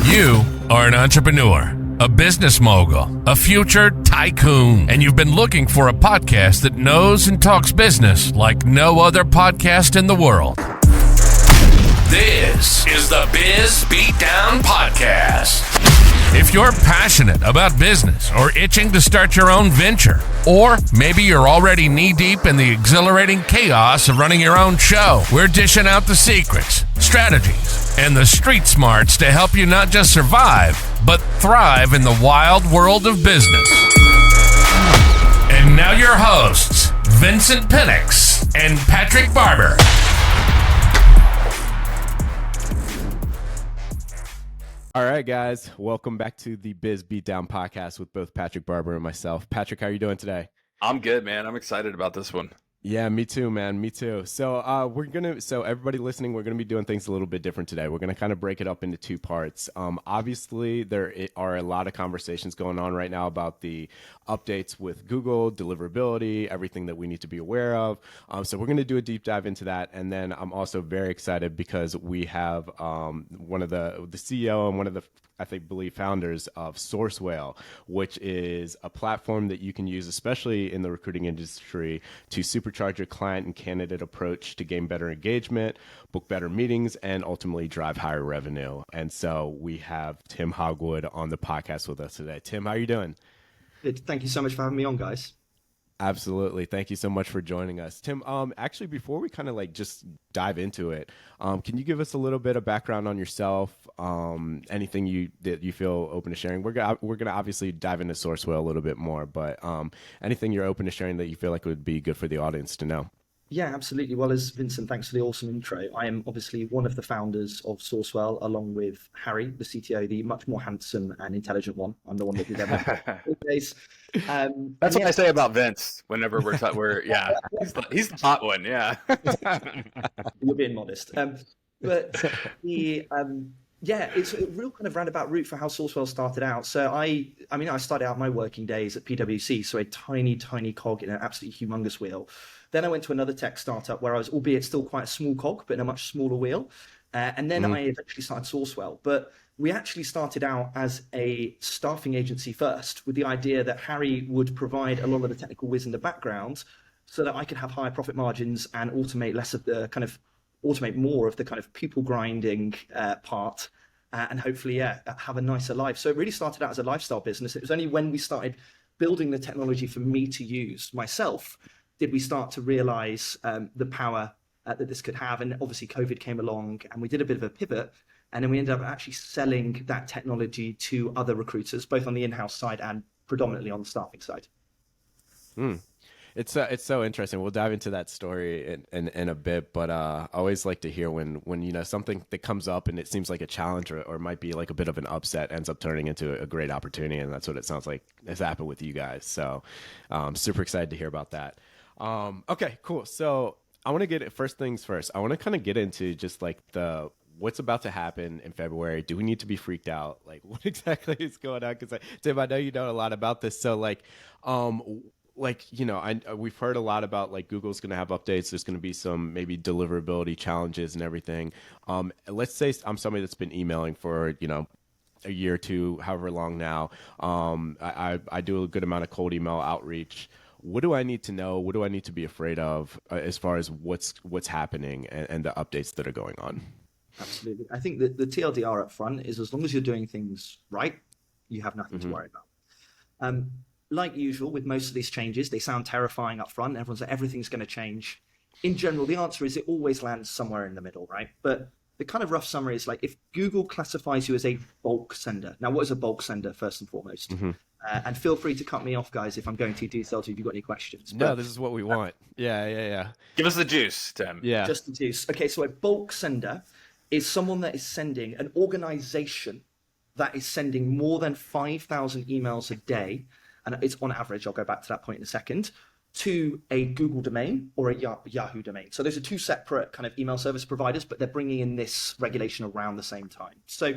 You are an entrepreneur, a business mogul, a future tycoon, and you've been looking for a podcast that knows and talks business like no other podcast in the world. This is the Biz Beatdown Podcast. If you're passionate about business or itching to start your own venture, or maybe you're already knee-deep in the exhilarating chaos of running your own show, we're dishing out the secrets, strategies, and the street smarts to help you not just survive, but thrive in the wild world of business. And now your hosts, Vincent Penix and Patrick Barber. All right, guys, welcome back to the Biz Beatdown Podcast with both Patrick Barber and myself. Patrick, how are you doing today? I'm good, man. I'm excited about this one. Yeah, me too, man. Me too. So everybody listening, we're gonna be doing things a little bit different today. We're gonna kind of break it up into two parts. Obviously, there are a lot of conversations going on right now about the updates with Google, deliverability, everything that we need to be aware of. So we're gonna do a deep dive into that, and then I'm also very excited because we have one of the CEO and one of the believe founders of SourceWhale, which is a platform that you can use, especially in the recruiting industry, to supercharge your client and candidate approach to gain better engagement, book better meetings, and ultimately drive higher revenue. And so we have Tim Hogwood on the podcast with us today. Tim, how are you doing? Good. Thank you so much for having me on, guys. Absolutely. Thank you so much for joining us. Tim, actually, before we kind of just dive into it, can you give us a little bit of background on yourself? Anything that you feel open to sharing? We're gonna obviously dive into SourceWhale a little bit more, but anything you're open to sharing that you feel like would be good for the audience to know? Yeah, absolutely. Well, as Vincent, thanks for the awesome intro. I am obviously one of the founders of SourceWhale, along with Harry, the CTO, the much more handsome and intelligent one. I'm the one that did everything. That's what I say about Vince whenever we're he's the hot one. Yeah. You're being modest. But it's a real kind of roundabout route for how SourceWhale started out. So I started out my working days at PwC, so a tiny cog in an absolutely humongous wheel. Then I went to another tech startup where I was, albeit still quite a small cog, but in a much smaller wheel. And then I eventually started SourceWhale. But we actually started out as a staffing agency first, with the idea that Harry would provide a lot of the technical whiz in the background so that I could have higher profit margins and automate more of the kind of people grinding part and hopefully, have a nicer life. So it really started out as a lifestyle business. It was only when we started building the technology for me to use myself did we start to realize the power that this could have. And obviously COVID came along and we did a bit of a pivot, and then we ended up actually selling that technology to other recruiters, both on the in-house side and predominantly on the staffing side. It's so interesting. We'll dive into that story in a bit, but I always like to hear when something that comes up and it seems like a challenge or might be like a bit of an upset ends up turning into a great opportunity, and that's what it sounds like has happened with you guys. So super excited to hear about that. Okay, cool. So I want to get it first things first. I want to kind of get into just like what's about to happen in February. Do we need to be freaked out? Like, what exactly is going on? Because Tim, I know you know a lot about this. So we've heard a lot about like Google's going to have updates. There's going to be some maybe deliverability challenges and everything. Let's say I'm somebody that's been emailing for, a year or two, however long now. I do a good amount of cold email outreach. What do I need to know? What do I need to be afraid of as far as what's happening and the updates that are going on? Absolutely. I think that the TLDR up front is, as long as you're doing things right, you have nothing to worry about. Like usual, with most of these changes, they sound terrifying up front. Everyone's like, everything's going to change. In general, the answer is it always lands somewhere in the middle, right? But the kind of rough summary is like, if Google classifies you as a bulk sender. Now, what is a bulk sender, first and foremost? And feel free to cut me off, guys, if I'm going too detailed, if you've got any questions. No, this is what we want. Yeah. Give us the juice, Tim. Yeah. Just the juice. Okay, so a bulk sender is someone that is sending, an organization that is sending more than 5,000 emails a day, and it's on average, I'll go back to that point in a second, to a Google domain or a Yahoo domain. So those are two separate kind of email service providers, but they're bringing in this regulation around the same time. So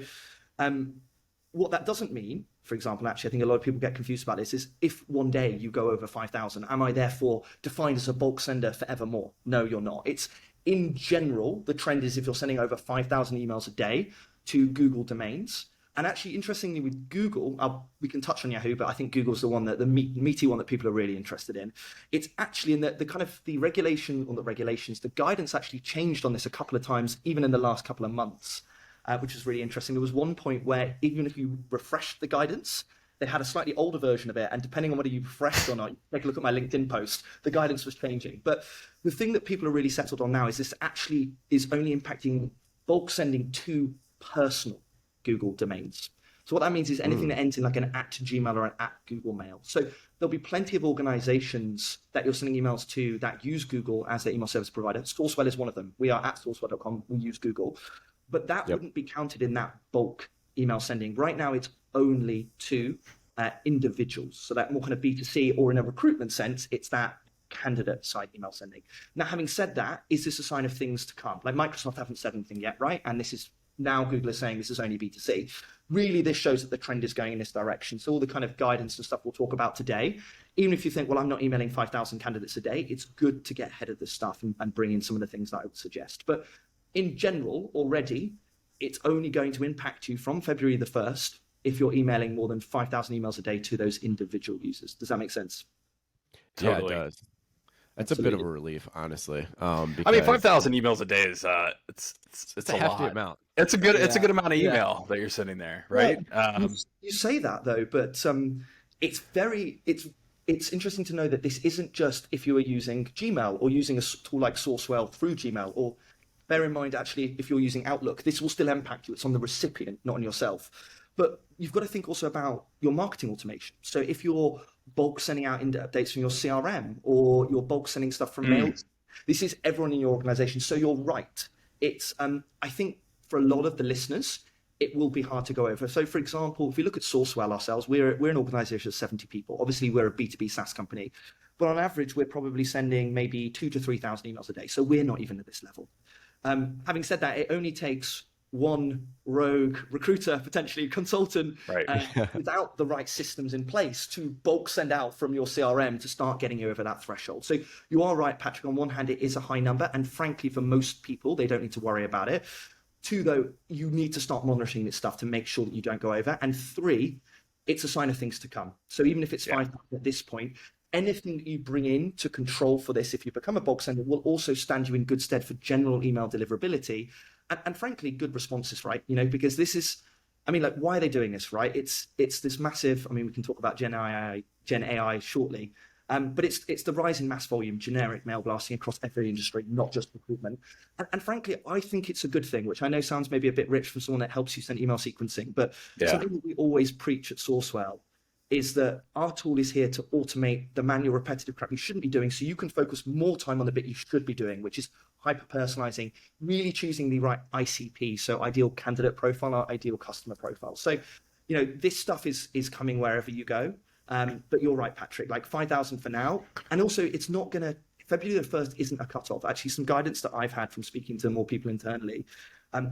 what that doesn't mean, for example, actually, I think a lot of people get confused about this, is if one day you go over 5,000, am I therefore defined as a bulk sender forevermore? No, you're not. It's in general, the trend is if you're sending over 5,000 emails a day to Google domains, And actually, interestingly, with Google, we can touch on Yahoo, but I think Google's the one that the meaty one that people are really interested in. It's actually in the kind of the regulation, or the regulations, the guidance actually changed on this a couple of times, even in the last couple of months, which is really interesting. There was one point where even if you refreshed the guidance, they had a slightly older version of it, and depending on whether you refreshed or not, take a look at my LinkedIn post, the guidance was changing. But the thing that people are really settled on now is this actually is only impacting bulk sending to personal Google domains. So what that means is anything that ends in like an @Gmail or an @Google Mail. So there'll be plenty of organizations that you're sending emails to that use Google as their email service provider. SourceWhale is one of them. We are at sourcewhale.com. We use Google. But that wouldn't be counted in that bulk email sending. Right now, it's only to individuals. So that more kind of B2C, or in a recruitment sense, it's that candidate side email sending. Now, having said that, is this a sign of things to come? Like Microsoft haven't said anything yet, right? And this is now Google is saying this is only B2C. Really, this shows that the trend is going in this direction. So all the kind of guidance and stuff we'll talk about today, even if you think, well, I'm not emailing 5,000 candidates a day, it's good to get ahead of this stuff and bring in some of the things that I would suggest. But in general, already, it's only going to impact you from February the 1st if you're emailing more than 5,000 emails a day to those individual users. Does that make sense? Totally. Yeah, it does. That's a bit of a relief, honestly. I mean, 5,000 emails a day is it's a hefty amount. It's a good amount of email that you're sending there, right? Well, you say that though, but it's interesting to know that this isn't just if you are using Gmail or using a tool like SourceWhale through Gmail, or bear in mind, actually, if you're using Outlook, this will still impact you. It's on the recipient, not on yourself. But you've got to think also about your marketing automation. So if you're bulk sending out updates from your CRM, or you're bulk sending stuff from mails, this is everyone in your organization. So you're right. It's, I think for a lot of the listeners, it will be hard to go over. So for example, if we look at SourceWhale ourselves, we're an organization of 70 people. Obviously, we're a B2B SaaS company, but on average, we're probably sending maybe 2,000 to 3,000 emails a day. So we're not even at this level. Having said that, it only takes one rogue recruiter, potentially consultant, without the right systems in place to bulk send out from your CRM to start getting you over that threshold. So you are right, Patrick. On one hand, it is a high number, and frankly, for most people, they don't need to worry about it. Two, though, you need to start monitoring this stuff to make sure that you don't go over. And three, it's a sign of things to come. So even if it's 5,000 at this point, anything that you bring in to control for this, if you become a bulk sender, will also stand you in good stead for general email deliverability. And frankly, good responses, right? You know, because this is, I mean, like, why are they doing this, right? It's this massive, I mean, we can talk about Gen AI shortly, but it's the rise in mass volume, generic mail blasting across every industry, not just recruitment. And frankly, I think it's a good thing, which I know sounds maybe a bit rich from someone that helps you send email sequencing, but something that we always preach at SourceWhale is that our tool is here to automate the manual repetitive crap you shouldn't be doing, so you can focus more time on the bit you should be doing, which is hyper-personalizing, really choosing the right ICP, so ideal candidate profile or ideal customer profile. So, you know, this stuff is coming wherever you go. But you're right, Patrick, like 5,000 for now. And also, it's not going to, February the 1st isn't a cutoff. Actually, some guidance that I've had from speaking to more people internally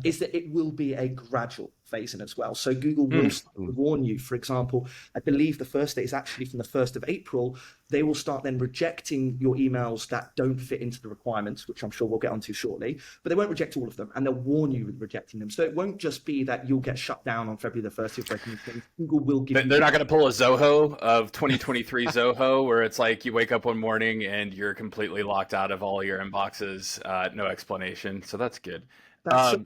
is that it will be a gradual phase in as well. So Google will start to warn you. For example, I believe the first date is actually from the 1st of April. They will start then rejecting your emails that don't fit into the requirements, which I'm sure we'll get onto shortly, but they won't reject all of them, and they'll warn you with rejecting them. So it won't just be that you'll get shut down on February the 1st if breaking things. Google will give you... They're not going to pull a Zoho of 2023 Zoho, where it's like you wake up one morning and you're completely locked out of all your inboxes, no explanation. So that's good.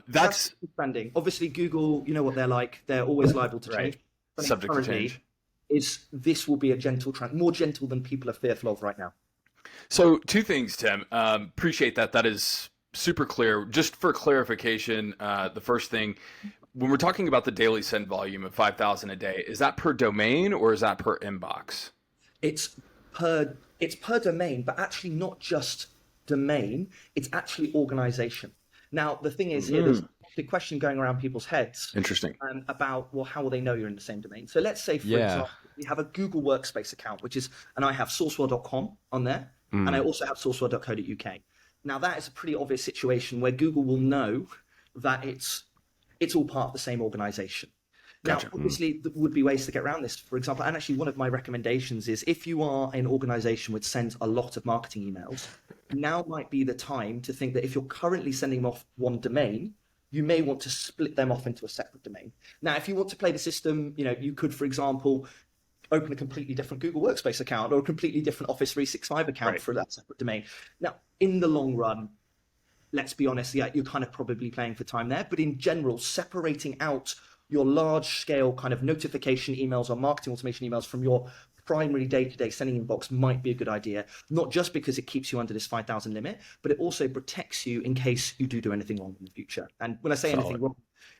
That's expanding. Obviously, Google, you know what they're like. They're always liable to change. But subject to change. This will be a gentle trend, more gentle than people are fearful of right now. So two things, Tim. Appreciate that. That is super clear. Just for clarification, the first thing, when we're talking about the daily send volume of 5,000 a day, is that per domain or is that per inbox? It's per domain, but actually not just domain. It's actually organization. Now, the thing is here, there's the question going around people's heads. Interesting. About, well, how will they know you're in the same domain? So let's say, for example, we have a Google Workspace account, which is, and I have sourcewhale.com on there, and I also have sourcewhale.co.uk. Now, that is a pretty obvious situation where Google will know that it's all part of the same organization. Gotcha. Now, obviously, there would be ways to get around this. For example, and actually one of my recommendations is if you are an organization which sends a lot of marketing emails, now might be the time to think that if you're currently sending them off one domain, you may want to split them off into a separate domain. Now, if you want to play the system, you could, for example, open a completely different Google Workspace account or a completely different Office 365 account for that separate domain. Now, in the long run, let's be honest, you're kind of probably playing for time there. But in general, separating out your large-scale kind of notification emails or marketing automation emails from your primary day-to-day sending inbox might be a good idea, not just because it keeps you under this 5,000 limit, but it also protects you in case you do anything wrong in the future. And when I say anything wrong,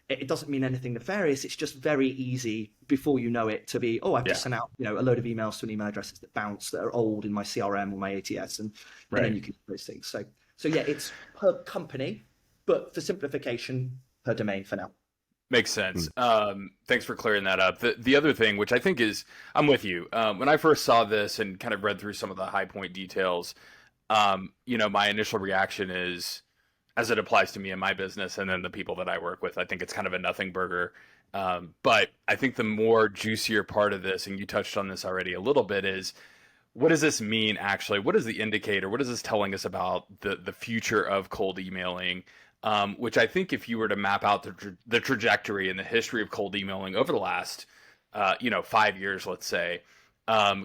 it doesn't mean anything nefarious. It's just very easy before you know it to be, I've just sent out a load of emails to an email addresses that bounce, that are old in my CRM or my ATS, and then you can do those things. So yeah, it's per company, but for simplification, per domain for now. Makes sense. Thanks for clearing that up. The other thing, which I think is, I'm with you. When I first saw this and kind of read through some of the high point details, my initial reaction is, as it applies to me and my business and then the people that I work with, I think it's kind of a nothing burger. But I think the more juicier part of this, and you touched on this already a little bit, is what does this mean actually? What is the indicator? What is this telling us about the future of cold emailing? Which I think if you were to map out the trajectory and the history of cold emailing over the last, 5 years, let's say,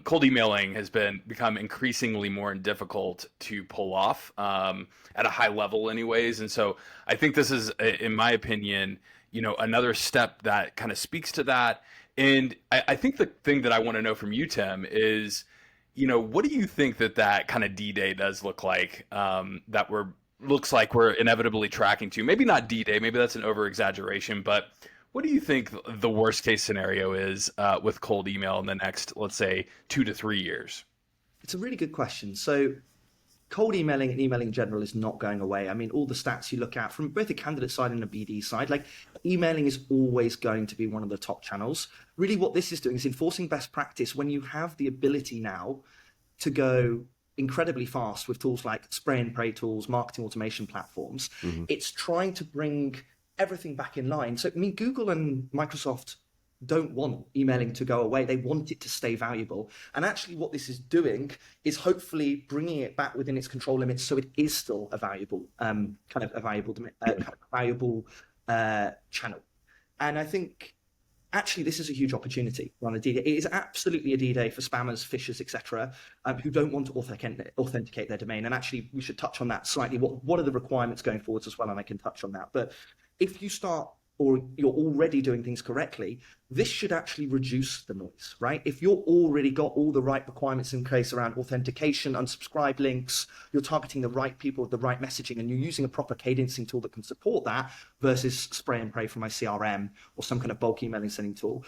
cold emailing has become increasingly more difficult to pull off at a high level anyways. And so I think this is, in my opinion, another step that kind of speaks to that. And I think the thing that I want to know from you, Tim, is, what do you think that kind of D-Day does look like, looks like we're inevitably tracking to? Maybe not D-Day, maybe that's an over-exaggeration, but what do you think the worst case scenario is with cold email in the next, let's say, 2 to 3 years? It's a really good question. So cold emailing and emailing in general is not going away. I mean, all the stats you look at from both the candidate side and the BD side, like emailing is always going to be one of the top channels. Really what this is doing is enforcing best practice when you have the ability now to go incredibly fast with tools like spray and pray tools, marketing automation platforms. It's trying to bring everything back in line. So, I mean, Google and Microsoft don't want emailing to go away. They want it to stay valuable. And actually what this is doing is hopefully bringing it back within its control limits so it is still a valuable, channel. And I think actually this is a huge opportunity on a D-Day. It is absolutely a D-Day for spammers, phishers, etc., who don't want to authenticate their domain. And actually we should touch on that slightly. What are the requirements going forwards as well? And I can touch on that. But if you start, or you're already doing things correctly, this should actually reduce the noise, right? If you're already got all the right requirements in place around authentication, unsubscribe links, you're targeting the right people with the right messaging, and you're using a proper cadencing tool that can support that versus spray and pray from my CRM or some kind of bulk emailing sending tool,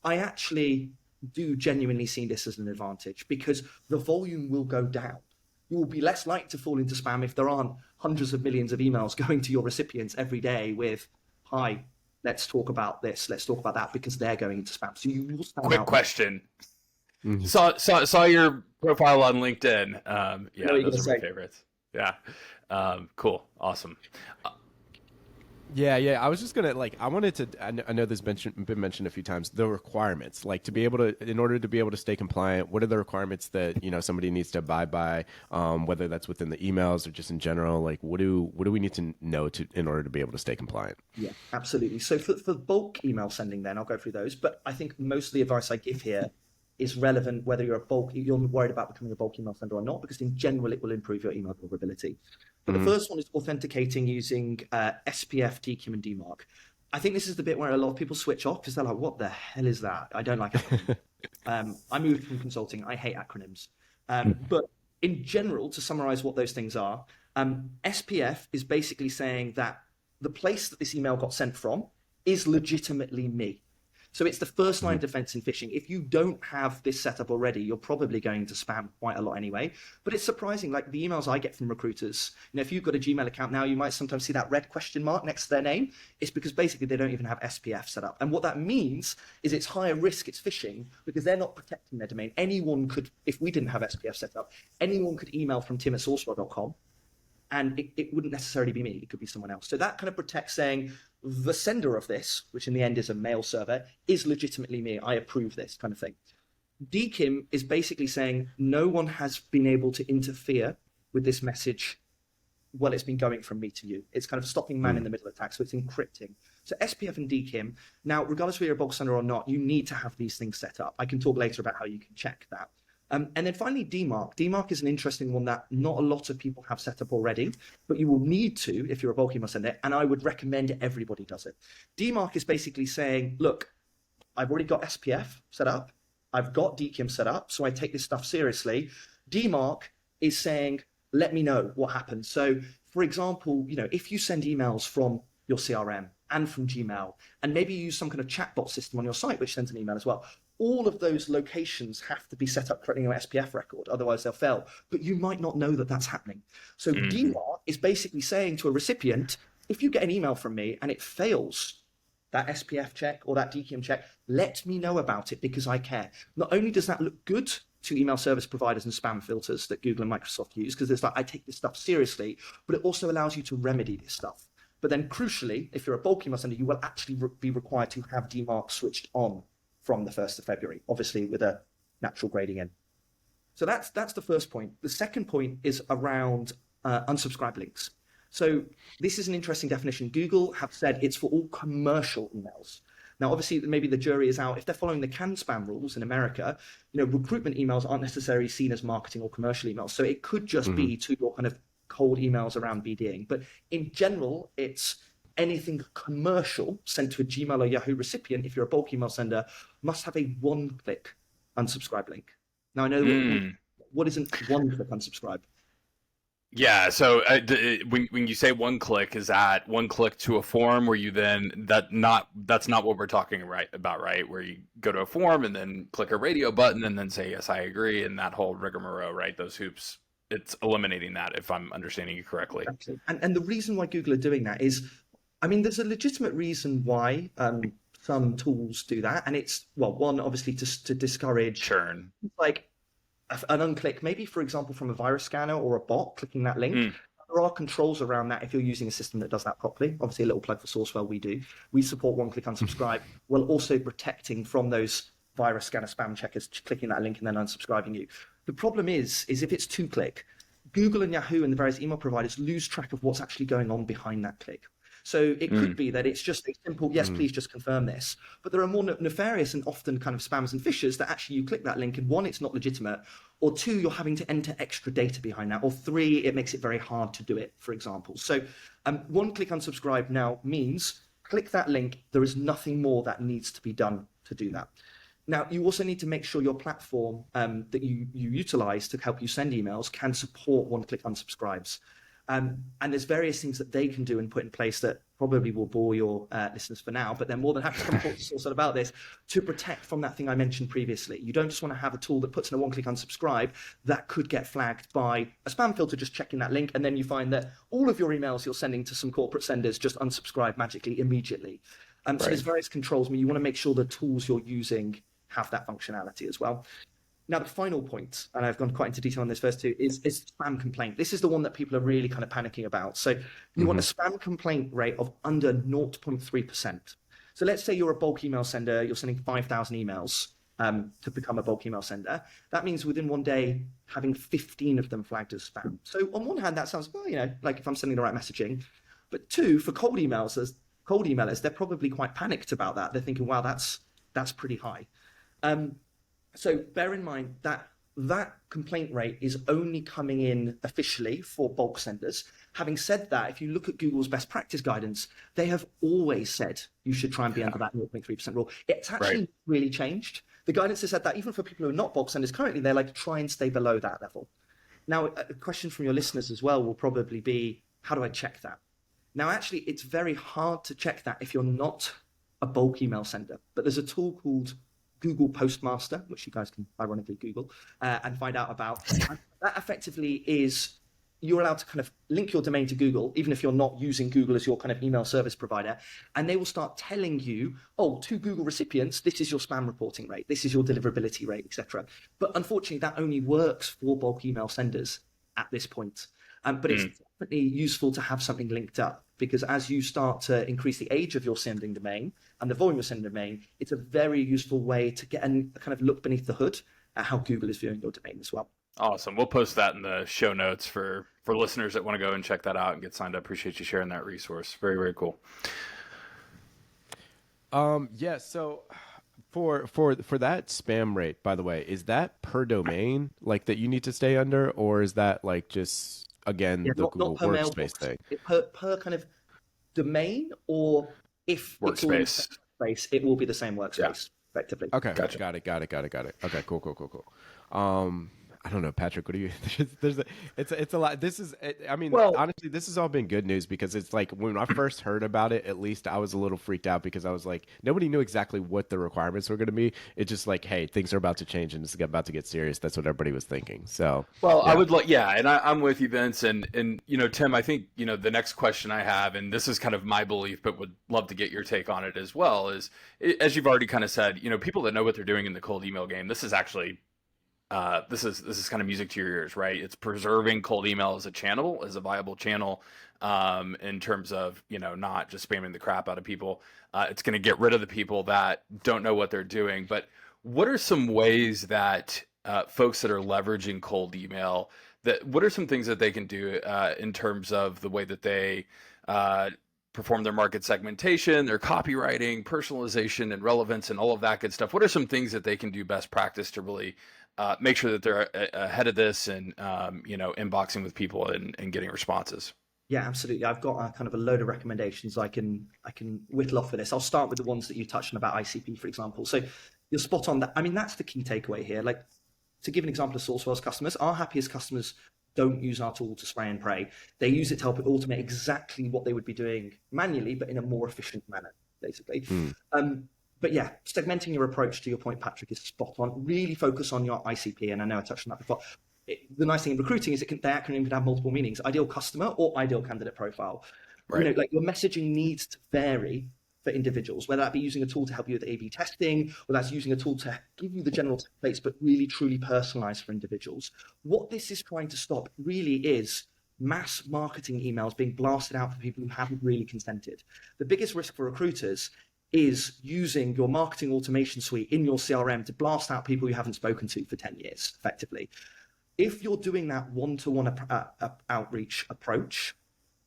I actually do genuinely see this as an advantage because the volume will go down. You will be less likely to fall into spam if there aren't hundreds of millions of emails going to your recipients every day with, hi, let's talk about this, let's talk about that, because they're going into spam. So you will stand Quick out. question. Saw your profile on LinkedIn. Those are my favorites. Yeah. Cool. Awesome. Yeah. I was just gonna I wanted to. I know this been mentioned a few times. The requirements, like to be able to, in order to be able to stay compliant, what are the requirements that somebody needs to abide by? Whether that's within the emails or just in general, like what do we need to know in order to be able to stay compliant? Yeah, absolutely. So for bulk email sending, then I'll go through those. But I think most of the advice I give here is relevant whether you're worried about becoming a bulk email sender or not, because in general it will improve your email deliverability. But the first one is authenticating using SPF, DKIM, and DMARC. I think this is the bit where a lot of people switch off because they're like, what the hell is that? I don't like it. I moved from consulting. I hate acronyms. But in general, to summarize what those things are, SPF is basically saying that the place that this email got sent from is legitimately me. So it's the first line of defense in phishing. If you don't have this set up already, you're probably going to spam quite a lot anyway. But it's surprising, like the emails I get from recruiters, if you've got a Gmail account now, you might sometimes see that red question mark next to their name. It's because basically they don't even have SPF set up. And what that means is it's higher risk, it's phishing, because they're not protecting their domain. Anyone could, if we didn't have SPF set up, anyone could email from tim@sourcewhale.com. And it wouldn't necessarily be me. It could be someone else. So that kind of protects saying the sender of this, which in the end is a mail server, is legitimately me. I approve this kind of thing. DKIM is basically saying no one has been able to interfere with this message well, it's been going from me to you. It's kind of stopping man in the middle attack. So it's encrypting. So SPF and DKIM. Now, regardless whether you're a bulk sender or not, you need to have these things set up. I can talk later about how you can check that. And then finally, DMARC. DMARC is an interesting one that not a lot of people have set up already, but you will need to if you're a bulk email sender, and I would recommend everybody does it. DMARC is basically saying, look, I've already got SPF set up. I've got DKIM set up, so I take this stuff seriously. DMARC is saying, let me know what happens. So, for example, if you send emails from your CRM and from Gmail, and maybe you use some kind of chatbot system on your site which sends an email as well, all of those locations have to be set up correctly in your SPF record, otherwise they'll fail. But you might not know that that's happening. So DMARC is basically saying to a recipient, if you get an email from me and it fails that SPF check or that DKIM check, let me know about it because I care. Not only does that look good to email service providers and spam filters that Google and Microsoft use, because it's like, I take this stuff seriously, but it also allows you to remedy this stuff. But then crucially, if you're a bulk email sender, you will actually be required to have DMARC switched on from the 1st of February, obviously with a natural grading in. So that's the first point. The second point is around unsubscribe links. So this is an interesting definition. Google have said it's for all commercial emails. Now, obviously, maybe the jury is out. If they're following the CAN spam rules in America, recruitment emails aren't necessarily seen as marketing or commercial emails. So it could just be to your kind of cold emails around BDing. But in general, it's anything commercial sent to a Gmail or Yahoo recipient, if you're a bulk email sender, must have a one-click unsubscribe link. Now, I know what isn't one-click unsubscribe? Yeah. So when you say one click, is that one click to a form where you then that's not what we're talking about, right? Where you go to a form and then click a radio button and then say, yes, I agree. And that whole rigmarole, right? Those hoops, it's eliminating that, if I'm understanding you correctly. Exactly. And the reason why Google are doing that is, there's a legitimate reason why some tools do that. And it's, one, obviously to discourage churn. Like an unclick, maybe, for example, from a virus scanner or a bot clicking that link. There are controls around that if you're using a system that does that properly. Obviously, a little plug for SourceWhale, we do. We support one-click unsubscribe while also protecting from those virus scanner spam checkers clicking that link and then unsubscribing you. The problem is if it's two-click, Google and Yahoo and the various email providers lose track of what's actually going on behind that click. So it could be that it's just a simple, yes, please just confirm this. But there are more nefarious and often kind of spams and phishers that actually you click that link and one, it's not legitimate, or two, you're having to enter extra data behind that, or three, it makes it very hard to do it, for example. So one-click unsubscribe now means click that link. There is nothing more that needs to be done to do that. Now, you also need to make sure your platform that you utilize to help you send emails can support one-click unsubscribes. And there's various things that they can do and put in place that probably will bore your listeners for now, but they're more than happy to come talk to SourceWhale about this to protect from that thing I mentioned previously. You don't just want to have a tool that puts in a one-click unsubscribe that could get flagged by a spam filter just checking that link, and then you find that all of your emails you're sending to some corporate senders just unsubscribe magically immediately. So there's various controls. You want to make sure the tools you're using have that functionality as well. Now, the final point, and I've gone quite into detail on this first two, is spam complaint. This is the one that people are really kind of panicking about. So you want a spam complaint rate of under 0.3%. So let's say you're a bulk email sender, you're sending 5,000 emails to become a bulk email sender. That means within one day, having 15 of them flagged as spam. So on one hand, that sounds, like if I'm sending the right messaging. But two, for cold emailers, they're probably quite panicked about that. They're thinking, wow, that's pretty high. So bear in mind that that complaint rate is only coming in officially for bulk senders. Having said that, if you look at Google's best practice guidance, they have always said you should try and be under that 0.3% rule. It's actually really changed. The guidance has said that even for people who are not bulk senders currently, they're like, try and stay below that level. Now, a question from your listeners as well will probably be, how do I check that? Now, actually, it's very hard to check that if you're not a bulk email sender, but there's a tool called Google Postmaster, which you guys can ironically Google and find out about. And that effectively is you're allowed to kind of link your domain to Google, even if you're not using Google as your kind of email service provider, and they will start telling you, to Google recipients, this is your spam reporting rate, this is your deliverability rate, etc. But unfortunately, that only works for bulk email senders at this point. But it's definitely useful to have something linked up, because as you start to increase the age of your sending domain and the volume of sending domain, it's a very useful way to get a kind of look beneath the hood at how Google is viewing your domain as well. Awesome. We'll post that in the show notes for listeners that want to go and check that out and get signed up. Appreciate you sharing that resource. Very, very cool. Yeah. So for that spam rate, by the way, is that per domain like that you need to stay under, or is that like just again the Google per Workspace mailbox. thing? Per kind of domain, or if it's all in space, it will be the same workspace effectively. Okay. Gotcha. Got it. Okay. Cool. I don't know, Patrick. What do you? It's a lot. This is. I mean, honestly, this has all been good news because it's like when I first heard about it, at least I was a little freaked out because I was like, nobody knew exactly what the requirements were going to be. It's just like, hey, things are about to change and it's about to get serious. That's what everybody was thinking. So, I would like, and I'm with you, Vince, and Tim. I think the next question I have, and this is kind of my belief, but would love to get your take on it as well. Is as you've already kind of said, people that know what they're doing in the cold email game. This is actually. This is kind of music to your ears, right? It's preserving cold email as a channel, as a viable channel, in terms of not just spamming the crap out of people. It's going to get rid of the people that don't know what they're doing. But what are some ways that folks that are leveraging cold email, what are some things that they can do in terms of the way that they perform their market segmentation, their copywriting, personalization, and relevance, and all of that good stuff? What are some things that they can do best practice to really make sure that they're ahead of this and inboxing with people and getting responses? Yeah, absolutely. I've got kind of a load of recommendations I can whittle off for this. I'll start with the ones that you touched on about ICP, for example. So you're spot on that. I mean, that's the key takeaway here. Like, to give an example of SourceWhale's customers, our happiest customers don't use our tool to spray and pray. They use it to help automate exactly what they would be doing manually, but in a more efficient manner, basically. But yeah, segmenting your approach, to your point, Patrick, is spot on. Really focus on your ICP, and I know I touched on that before. The nice thing in recruiting is the acronym can have multiple meanings: ideal customer or ideal candidate profile. Right. Like your messaging needs to vary for individuals, whether that be using a tool to help you with A/B testing, or that's using a tool to give you the general templates, but really truly personalized for individuals. What this is trying to stop really is mass marketing emails being blasted out for people who haven't really consented. The biggest risk for recruiters is using your marketing automation suite in your CRM to blast out people you haven't spoken to for 10 years, effectively. If you're doing that one-to-one outreach approach,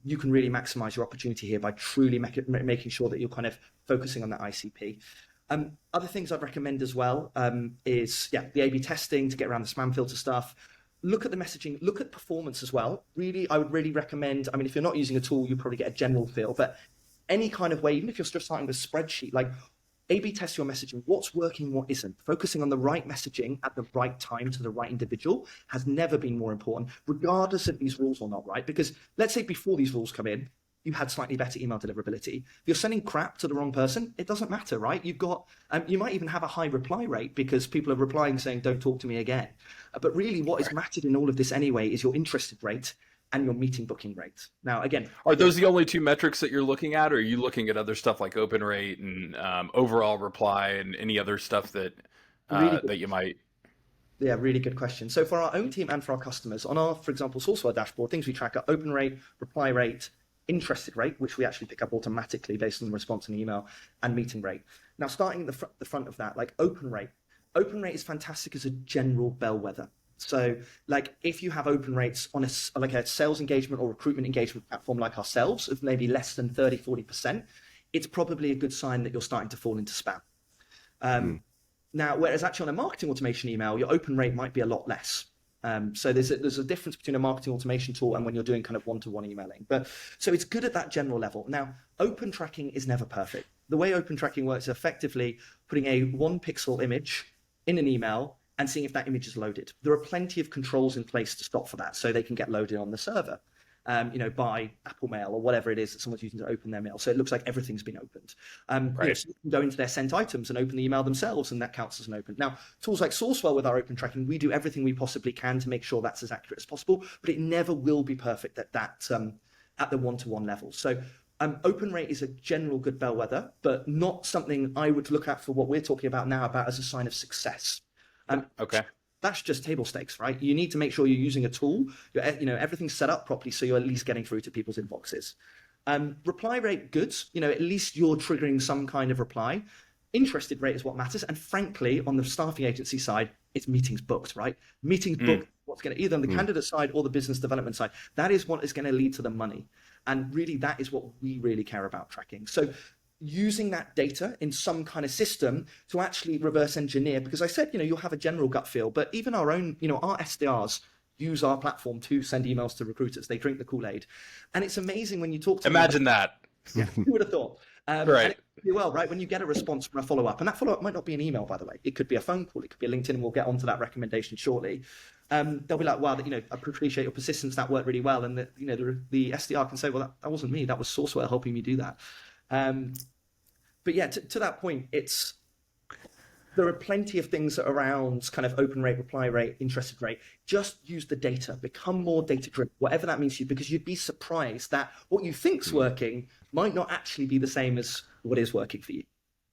you can really maximize your opportunity here by truly making sure that you're kind of focusing on that ICP. Other things I'd recommend as well is the A/B testing to get around the spam filter stuff. Look at the messaging, look at performance as well. Really, I would really recommend, I mean, if you're not using a tool, you probably get a general feel, but any kind of way, even if you're just starting with a spreadsheet, like A/B test your messaging, what's working, what isn't. Focusing on the right messaging at the right time to the right individual has never been more important, regardless of these rules or not, right? Because let's say before these rules come in, you had slightly better email deliverability. If you're sending crap to the wrong person, it doesn't matter, right? You've got, you might even have a high reply rate because people are replying saying, don't talk to me again. But really what is mattered in all of this anyway is your interested rate and your meeting booking rate. Now, again, are those the only two metrics that you're looking at, or are you looking at other stuff like open rate and overall reply and any other stuff that that you might? Yeah, really good question. So for our own team and for our customers, on our, for example, SourceWhale dashboard, things we track are open rate, reply rate, interested rate, which we actually pick up automatically based on the response in the email, and meeting rate. Now, starting at the front of that, like open rate is fantastic as a general bellwether. So like if you have open rates on a sales engagement or recruitment engagement platform like ourselves of maybe less than 30-40%, it's probably a good sign that you're starting to fall into spam. Now, whereas actually on a marketing automation email, your open rate might be a lot less. So there's a difference between a marketing automation tool and when you're doing kind of one-to-one emailing. But so it's good at that general level. Now, open tracking is never perfect. The way open tracking works is effectively putting a 1 pixel image in an email and seeing if that image is loaded. There are plenty of controls in place to stop for that, so they can get loaded on the server, by Apple Mail or whatever it is that someone's using to open their mail. So it looks like everything's been opened. Right. So you can go into their sent items and open the email themselves, and that counts as an open. Now, tools like SourceWhale with our open tracking, we do everything we possibly can to make sure that's as accurate as possible, but it never will be perfect at that at the one-to-one level. So open rate is a general good bellwether, but not something I would look at for what we're talking about now about as a sign of success. Okay. That's just table stakes, right? You need to make sure you're using a tool, everything's set up properly so you're at least getting through to people's inboxes. Reply rate, good. At least you're triggering some kind of reply. Interested rate is what matters. And frankly, on the staffing agency side, it's meetings booked, right? Meetings booked, what's going to, either on the candidate side or the business development side, that is what is going to lead to the money. And really, that is what we really care about tracking. So using that data in some kind of system to actually reverse engineer, because I said, you'll have a general gut feel, but even our own, our SDRs use our platform to send emails to recruiters. They drink the Kool-Aid. And it's amazing when you talk to Imagine them. that. Yeah, who would have thought? Right. Well, right, when you get a response from a follow-up, and that follow-up might not be an email, by the way. It could be a phone call, it could be a LinkedIn, and we'll get onto that recommendation shortly. They'll be like, wow, I appreciate your persistence, that worked really well. And the SDR can say, well, that wasn't me, that was SourceWhale helping me do that. But yeah, to that point, there are plenty of things around kind of open rate, reply rate, interested rate. Just use the data, become more data driven, whatever that means to you, because you'd be surprised that what you think's working might not actually be the same as what is working for you.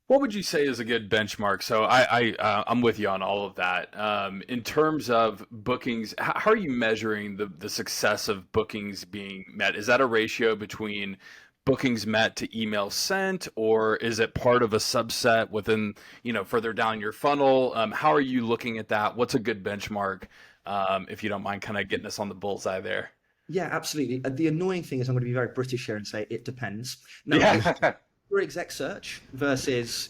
What would you say is a good benchmark? So I'm with you on all of that. In terms of bookings, how are you measuring the success of bookings being met? Is that a ratio between bookings met to email sent, or is it part of a subset within, further down your funnel? How are you looking at that? What's a good benchmark? If you don't mind kind of getting us on the bullseye there. Yeah, absolutely. The annoying thing is I'm going to be very British here and say it depends. Now, for exec search versus,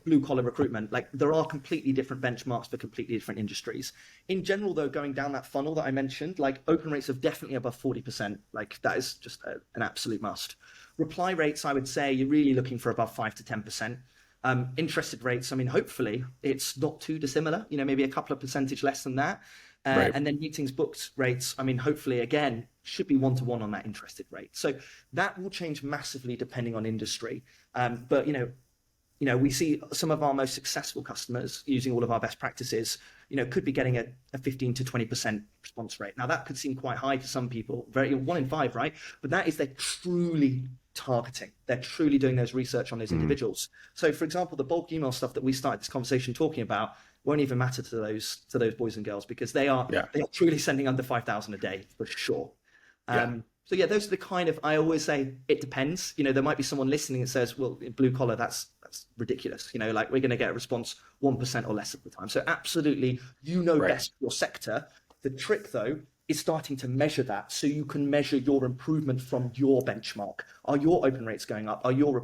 blue collar recruitment, like there are completely different benchmarks for completely different industries. In general, though, going down that funnel that I mentioned, like open rates of definitely above 40%. Like that is just an absolute must. Reply rates, I would say you're really looking for above 5 to 10%. Interested rates, I mean, hopefully it's not too dissimilar, maybe a couple of percentage less than that. Right. And then meetings booked rates, I mean, hopefully, again, should be 1-to-1 on that interested rate. So that will change massively depending on industry. But, we see some of our most successful customers using all of our best practices, could be getting a 15 to 20% response rate. Now, that could seem quite high to some people, 1 in 5, right? But that is they're truly targeting. They're truly doing those research on those individuals. So, for example, the bulk email stuff that we started this conversation talking about won't even matter to those boys and girls, because they are truly sending under 5,000 a day for sure. So yeah, those are the kind of, I always say it depends. There might be someone listening that says, well, in blue collar, that's ridiculous. Like we're going to get a response 1% or less of the time. So absolutely, best your sector. The trick though is starting to measure that, so you can measure your improvement from your benchmark. Are your open rates going up? Are your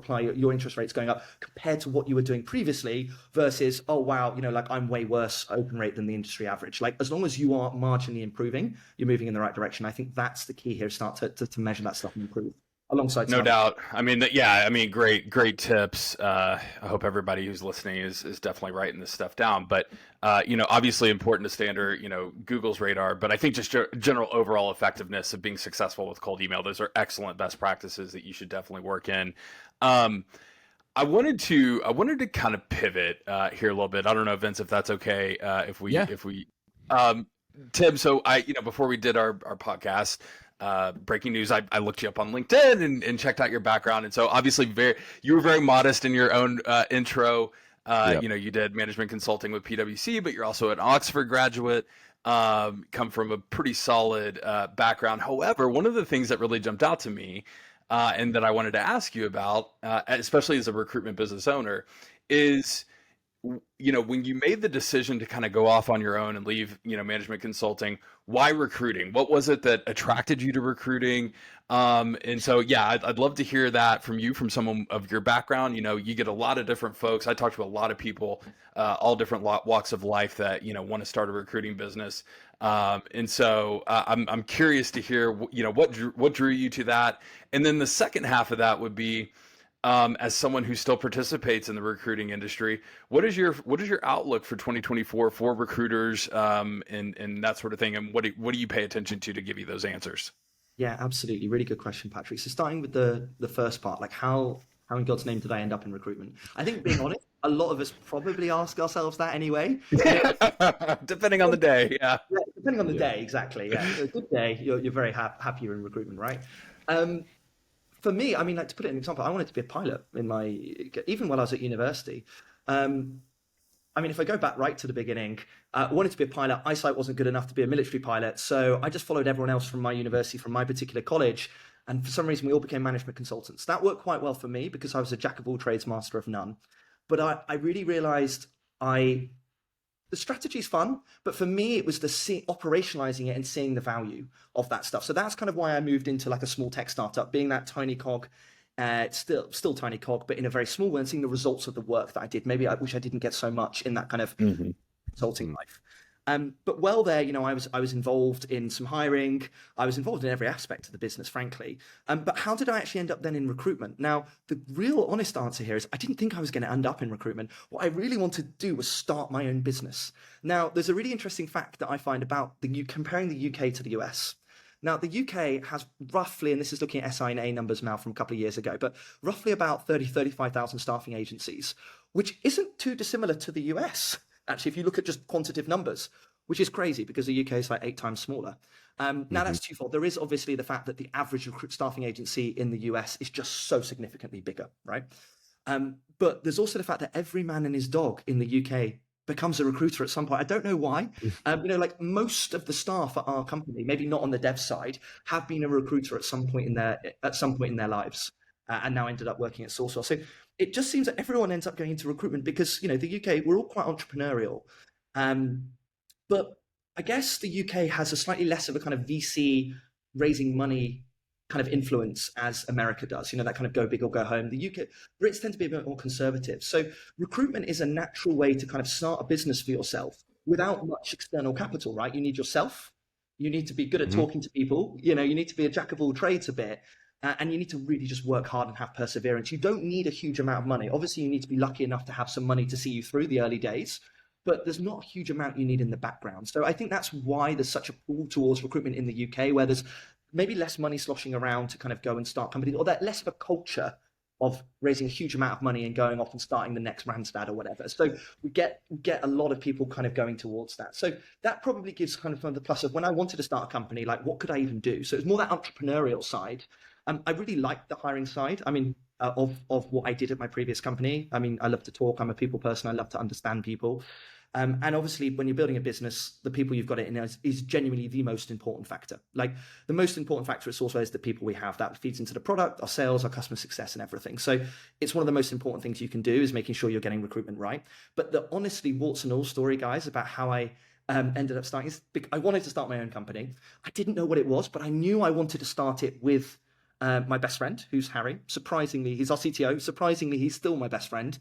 interest rates going up compared to what you were doing previously versus, oh, wow, like I'm way worse open rate than the industry average. Like as long as you are marginally improving, you're moving in the right direction. I think that's the key here, start to measure that stuff and improve. Alongside no doubt. I mean, great tips. I hope everybody who's listening is definitely writing this stuff down. But obviously important to stay under Google's radar. But I think just general overall effectiveness of being successful with cold email, those are excellent best practices that you should definitely work in. I wanted to kind of pivot here a little bit. I don't know, Vince, if that's okay. If we Tim. So before we did our podcast. Breaking news, I looked you up on LinkedIn and checked out your background. And so obviously you were very modest in your own intro. You did management consulting with PwC, but you're also an Oxford graduate, come from a pretty solid background. However, one of the things that really jumped out to me and that I wanted to ask you about, especially as a recruitment business owner, is when you made the decision to kind of go off on your own and leave, management consulting, why recruiting? What was it that attracted you to recruiting? And so, I'd love to hear that from you, from someone of your background. You get a lot of different folks. I talk to a lot of people, all different walks of life that, want to start a recruiting business. And so I'm curious to hear, what drew you to that? And then the second half of that would be, as someone who still participates in the recruiting industry, what is your outlook for 2024 for recruiters, and that sort of thing, and what do you pay attention to give you those answers? Yeah, absolutely, really good question, Patrick. So starting with the first part, like how in God's name did I end up in recruitment? I think, being honest, a lot of us probably ask ourselves that anyway. Depending on the day, depending on the day, exactly. Yeah, so a good day, you're very happy you're in recruitment, right? For me, I mean, like, to put it in an example, I wanted to be a pilot even while I was at university. I mean, if I go back right to the beginning, I wanted to be a pilot. Eyesight wasn't good enough to be a military pilot. So I just followed everyone else from my university, from my particular college. And for some reason, we all became management consultants. That worked quite well for me because I was a jack of all trades, master of none. But I really realized I the strategy's fun, but for me, it was the operationalizing it and seeing the value of that stuff. So that's kind of why I moved into like a small tech startup, being that tiny cog, still tiny cog, but in a very small way, and seeing the results of the work that I did. Maybe I wish I didn't get so much in that kind of consulting life. But there, I was involved in some hiring. I was involved in every aspect of the business, frankly. But how did I actually end up then in recruitment? Now, the real honest answer here is I didn't think I was going to end up in recruitment. What I really wanted to do was start my own business. Now, there's a really interesting fact that I find about comparing the UK to the US. Now, the UK has roughly, and this is looking at SI&A numbers now from a couple of years ago, but roughly about 35,000 staffing agencies, which isn't too dissimilar to the US. Actually, if you look at just quantitative numbers, which is crazy because the UK is like 8 times smaller. Now that's twofold. There is obviously the fact that the average staffing agency in the US is just so significantly bigger, right? But there's also the fact that every man and his dog in the UK becomes a recruiter at some point. I don't know why. Like most of the staff at our company, maybe not on the dev side, have been a recruiter at some point in their lives, and now ended up working at SourceWhale. So it just seems that everyone ends up going into recruitment because, the UK, we're all quite entrepreneurial. But I guess the UK has a slightly less of a kind of VC raising money kind of influence as America does, that kind of go big or go home. The UK, Brits tend to be a bit more conservative. So recruitment is a natural way to kind of start a business for yourself without much external capital, right? You need yourself. You need to be good at talking to people. You need to be a jack of all trades a bit. And you need to really just work hard and have perseverance. You don't need a huge amount of money. Obviously, you need to be lucky enough to have some money to see you through the early days, but there's not a huge amount you need in the background. So I think that's why there's such a pull towards recruitment in the UK, where there's maybe less money sloshing around to kind of go and start companies, or that less of a culture of raising a huge amount of money and going off and starting the next Randstad or whatever. So we get a lot of people kind of going towards that. So that probably gives kind of the plus of when I wanted to start a company, like what could I even do? So it's more that entrepreneurial side. I really liked the hiring side. I mean, of what I did at my previous company. I mean, I love to talk. I'm a people person. I love to understand people. And obviously, when you're building a business, the people you've got it in is genuinely the most important factor. Like the most important factor at SourceWhale is the people we have. That feeds into the product, our sales, our customer success, and everything. So it's one of the most important things you can do is making sure you're getting recruitment right. But the honestly warts and all story, guys, about how I ended up starting is I wanted to start my own company. I didn't know what it was, but I knew I wanted to start it with my best friend, who's Harry. Surprisingly, he's our CTO. Surprisingly, he's still my best friend,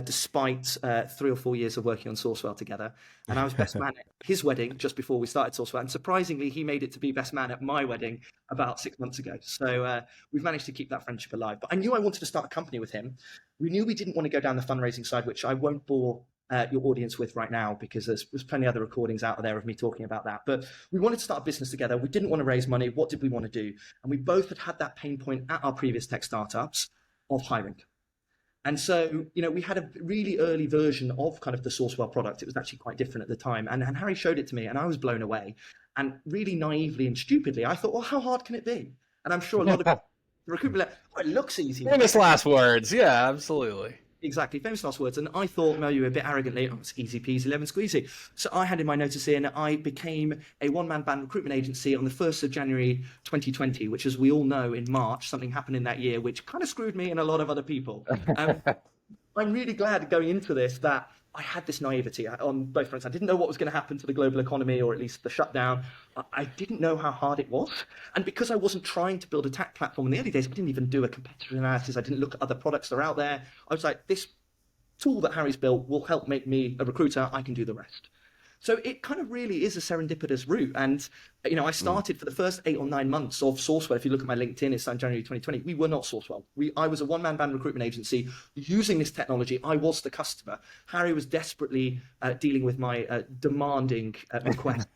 despite 3 or 4 years of working on SourceWhale together. And I was best man at his wedding just before we started SourceWhale. And surprisingly, he made it to be best man at my wedding about 6 months ago. So we've managed to keep that friendship alive. But I knew I wanted to start a company with him. We knew we didn't want to go down the fundraising side, which I won't bore your audience with right now because there's plenty of other recordings out there of me talking about that. But we wanted to start a business together. We didn't want to raise money. What did we want to do? And we both had that pain point at our previous tech startups of hiring. And so, we had a really early version of kind of the SourceWhale product. It was actually quite different at the time. And Harry showed it to me and I was blown away. And really naively and stupidly, I thought, well, how hard can it be? And I'm sure a lot of recruitment, it looks easy. Famous last words. Yeah, absolutely. Exactly, famous last words. And I thought, maybe a bit arrogantly, it's easy peasy, lemon squeezy. So I handed my notice in. I became a one-man band recruitment agency on the 1st of January 2020, which, as we all know, in March, something happened in that year, which kind of screwed me and a lot of other people. I'm really glad going into this that I had this naivety on both fronts. I didn't know what was going to happen to the global economy, or at least the shutdown. I didn't know how hard it was. And because I wasn't trying to build a tech platform in the early days, I didn't even do a competitor analysis. I didn't look at other products that are out there. I was like, this tool that Harry's built will help make me a recruiter. I can do the rest. So it kind of really is a serendipitous route. And, I started for the first 8 or 9 months of SourceWhale. If you look at my LinkedIn, it's on January 2020. We were not SourceWhale. I was a one-man band recruitment agency using this technology. I was the customer. Harry was desperately dealing with my demanding request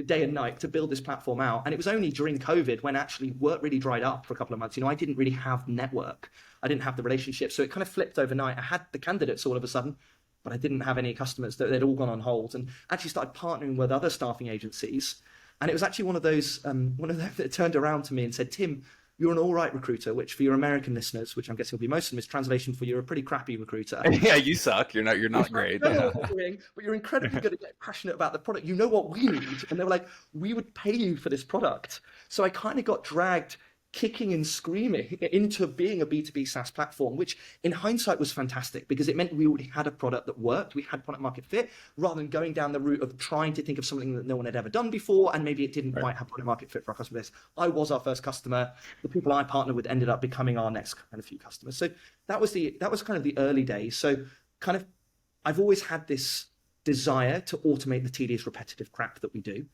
day and night to build this platform out. And it was only during COVID when actually work really dried up for a couple of months. I didn't really have network. I didn't have the relationship. So it kind of flipped overnight. I had the candidates all of a sudden, but I didn't have any customers. They'd all gone on hold, and actually started partnering with other staffing agencies. And it was actually one of them that turned around to me and said, Tim, you're an all right recruiter, which for your American listeners, which I'm guessing will be most of them, is translation for you're a pretty crappy recruiter. Yeah, you suck. You're not great. You know what you're doing, but you're incredibly good at getting passionate about the product. You know what we need. And they were like, we would pay you for this product. So I kind of got dragged kicking and screaming into being a B2B SaaS platform, which in hindsight was fantastic because it meant we already had a product that worked. We had product market fit rather than going down the route of trying to think of something that no one had ever done before. And maybe it didn't quite have product market fit for our customer base. I was our first customer. The people I partnered with ended up becoming our next kind of few customers. So that was kind of the early days. So kind of, I've always had this desire to automate the tedious, repetitive crap that we do.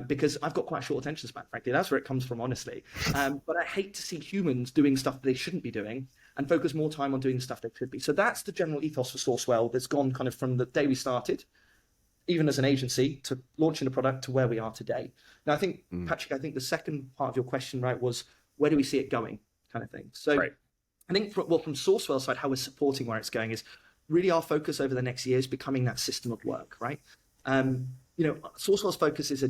Because I've got quite a short attention span, frankly. That's where it comes from, honestly. But I hate to see humans doing stuff that they shouldn't be doing and focus more time on doing the stuff they could be. So that's the general ethos for SourceWhale that's gone kind of from the day we started, even as an agency, to launching a product to where we are today. Now, I think, Patrick, I think the second part of your question, right, was where do we see it going kind of thing. So I think, from SourceWhale side, how we're supporting where it's going is really our focus over the next year is becoming that system of work, right? SourceWhale's focus is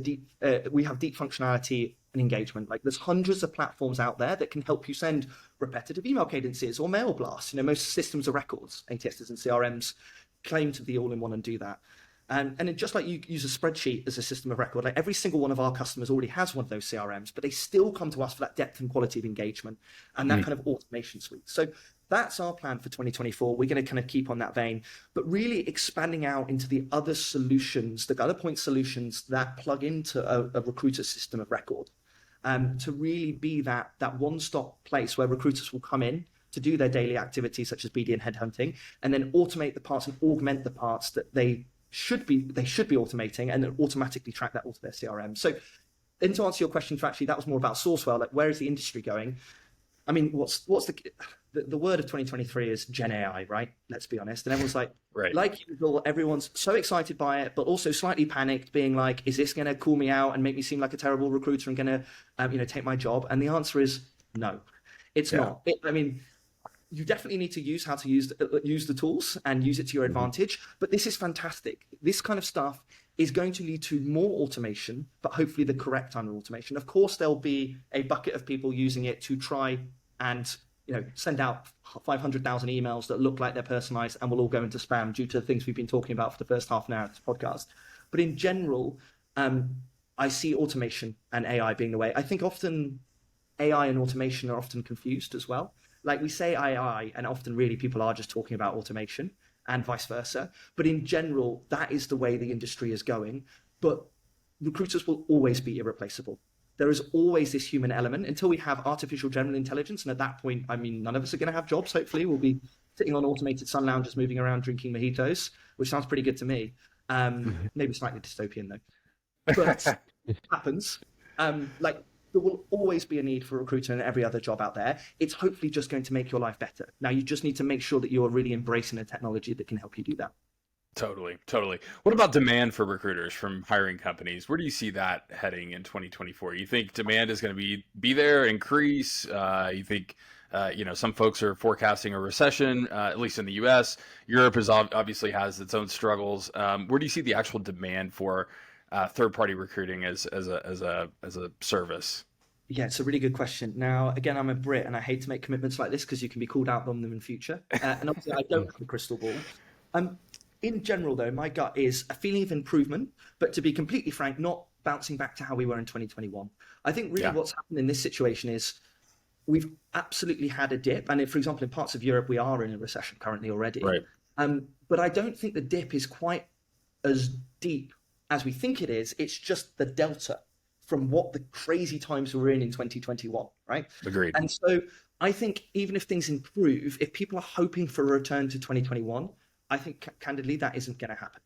we have deep functionality and engagement. Like there's hundreds of platforms out there that can help you send repetitive email cadences or mail blasts. Most systems of records, ATSs and CRMs claim to be all in one and do that. And just like you use a spreadsheet as a system of record, like every single one of our customers already has one of those CRMs, but they still come to us for that depth and quality of engagement and that kind of automation suite. So that's our plan for 2024. We're going to kind of keep on that vein, but really expanding out into the other solutions, the other point solutions that plug into a recruiter system of record, to really be that one-stop place where recruiters will come in to do their daily activities such as BD and headhunting, and then automate the parts and augment the parts that they should be automating, and then automatically track that onto their CRM. So then to answer your question, actually, that was more about SourceWhale, like where is the industry going? I mean, what's the word of 2023 is Gen AI, right? Let's be honest. And everyone's like, like usual, everyone's so excited by it, but also slightly panicked, being like, is this going to call me out and make me seem like a terrible recruiter and going to, take my job? And the answer is no, it's not. You definitely need to use the tools and use it to your advantage. But this is fantastic. This kind of stuff is going to lead to more automation, but hopefully the correct kind of automation. Of course, there'll be a bucket of people using it to try and send out 500,000 emails that look like they're personalized and will all go into spam due to things we've been talking about for the first half an hour of this podcast. But in general, I see automation and AI being the way. I think often AI and automation are often confused as well. Like we say AI, and often really people are just talking about automation and vice versa. But in general, that is the way the industry is going. But recruiters will always be irreplaceable. There is always this human element until we have artificial general intelligence. And at that point, none of us are going to have jobs, hopefully. We'll be sitting on automated sun lounges, moving around, drinking mojitos, which sounds pretty good to me. Maybe slightly dystopian, though. But it happens. There will always be a need for a recruiter in every other job out there. It's hopefully just going to make your life better. Now, you just need to make sure that you're really embracing the technology that can help you do that. Totally. What about demand for recruiters from hiring companies? Where do you see that heading in 2024? You think demand is going to be there, increase? You think, some folks are forecasting a recession, at least in the U.S. Europe obviously has its own struggles. Where do you see the actual demand for third-party recruiting as a service? Yeah, it's a really good question. Now, again, I'm a Brit and I hate to make commitments like this because you can be called out on them in future. And obviously I don't have a crystal ball. In general, though, my gut is a feeling of improvement, but to be completely frank, not bouncing back to how we were in 2021. I think really what's happened in this situation is we've absolutely had a dip. And for example, in parts of Europe, we are in a recession currently already. Right. But I don't think the dip is quite as deep as we think it is. It's just the delta from what the crazy times we were in 2021, right? Agreed. And so I think even if things improve, if people are hoping for a return to 2021, I think candidly that isn't going to happen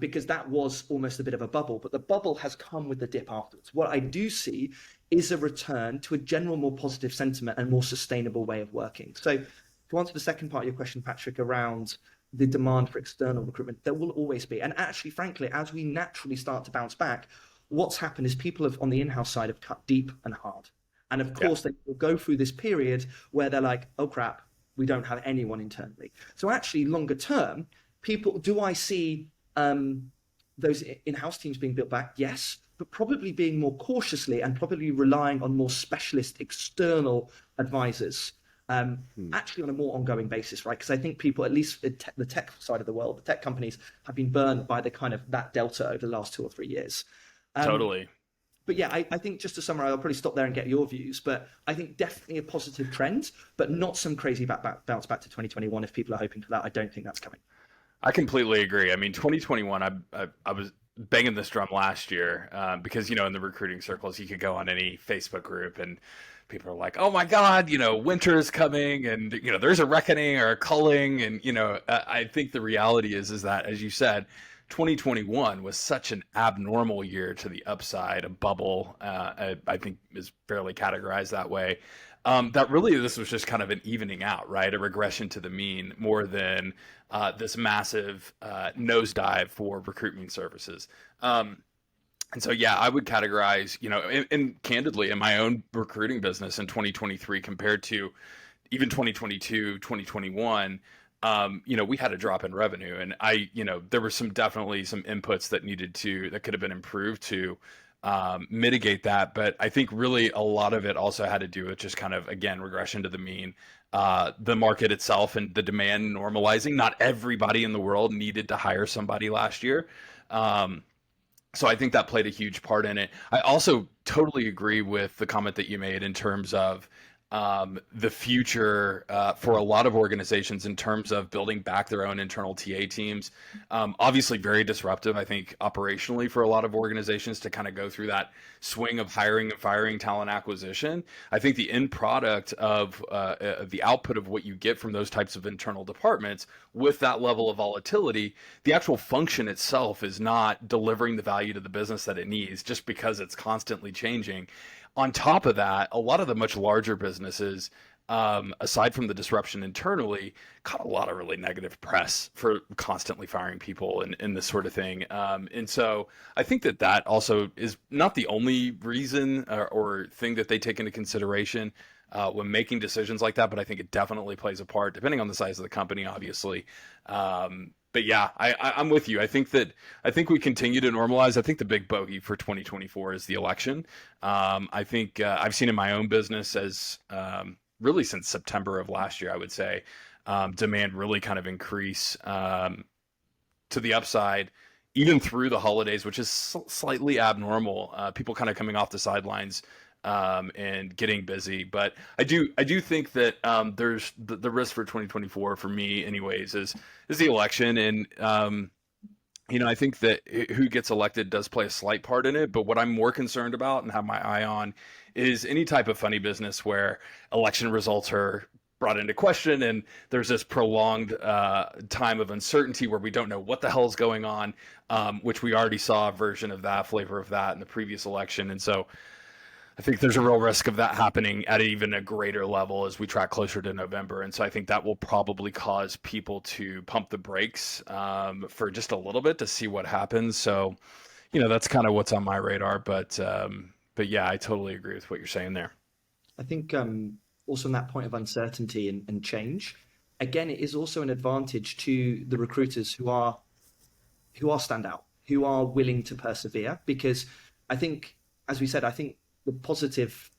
because that was almost a bit of a bubble, but the bubble has come with the dip afterwards. What I do see is a return to a general more positive sentiment and more sustainable way of working. So to answer the second part of your question, Patrick, around the demand for external recruitment, there will always be. And actually, frankly, as we naturally start to bounce back, what's happened is people have on the in-house side have cut deep and hard. And of course, they will go through this period where they're like, oh, crap, we don't have anyone internally. So actually, longer term, do I see those in-house teams being built back? Yes, but probably being more cautiously and probably relying on more specialist external advisors. Actually on a more ongoing basis, right? Because I think people, at least the tech side of the world, the tech companies have been burned by the kind of that delta over the last 2 or 3 years. Totally. But yeah, I think just to summarize, I'll probably stop there and get your views. But I think definitely a positive trend, but not some crazy bounce back to 2021. If people are hoping for that, I don't think that's coming. I completely agree. I mean, 2021, I was banging this drum last year because, in the recruiting circles, you could go on any Facebook group and people are like, oh my God, winter is coming and, there's a reckoning or a culling. And, I think the reality is that, as you said, 2021 was such an abnormal year to the upside, a bubble, I think is fairly categorized that way. That really this was just kind of an evening out, right? A regression to the mean more than this massive nosedive for recruitment services. And so, yeah, I would categorize, and candidly in my own recruiting business in 2023 compared to even 2022, 2021, we had a drop in revenue, and there were definitely some inputs that could have been improved to mitigate that. But I think really a lot of it also had to do with just kind of, again, regression to the mean, the market itself and the demand normalizing. Not everybody in the world needed to hire somebody last year. So I think that played a huge part in it. I also totally agree with the comment that you made in terms of the future for a lot of organizations in terms of building back their own internal TA teams. Obviously very disruptive, I think, operationally for a lot of organizations to kind of go through that swing of hiring and firing talent acquisition. I think the end product of the output of what you get from those types of internal departments with that level of volatility, the actual function itself is not delivering the value to the business that it needs just because it's constantly changing. On top of that, a lot of the much larger businesses, aside from the disruption internally, caught a lot of really negative press for constantly firing people and this sort of thing. And so I think that also is not the only reason or thing that they take into consideration when making decisions like that, but I think it definitely plays a part, depending on the size of the company, obviously. But yeah, I'm with you. I think we continue to normalize. I think the big bogey for 2024 is the election. I think I've seen in my own business as really since September of last year, I would say, demand really kind of increase to the upside, even through the holidays, which is slightly abnormal. People kind of coming off the sidelines and getting busy. But I do think that there's the risk for 2024 for me anyways is the election. And I think that who gets elected does play a slight part in it. But what I'm more concerned about and have my eye on is any type of funny business where election results are brought into question and there's this prolonged time of uncertainty where we don't know what the hell is going on, which we already saw a version of that, flavor of that in the previous election. And so I think there's a real risk of that happening at even a greater level as we track closer to November. And so I think that will probably cause people to pump the brakes for just a little bit to see what happens. So, that's kind of what's on my radar. But yeah, I totally agree with what you're saying there. I think also on that point of uncertainty and change, again, it is also an advantage to the recruiters who are standout, who are willing to persevere, because I think, as we said, I think the positive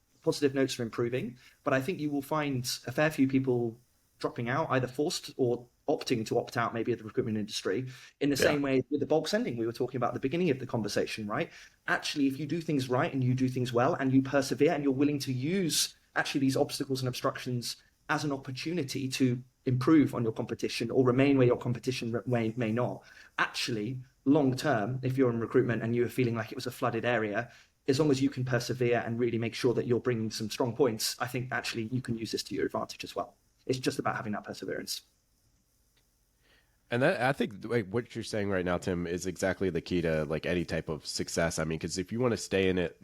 notes are improving, but I think you will find a fair few people dropping out, either forced or opting to opt out maybe of the recruitment industry, in the same way with the bulk sending we were talking about at the beginning of the conversation, right? Actually, if you do things right and you do things well and you persevere and you're willing to use actually these obstacles and obstructions as an opportunity to improve on your competition or remain where your competition may not, actually, long term, if you're in recruitment and you're feeling like it was a flooded area, as long as you can persevere and really make sure that you're bringing some strong points, I think actually you can use this to your advantage as well. It's just about having that perseverance. And I think what you're saying right now, Tim, is exactly the key to any type of success. I mean, because if you want to stay in it,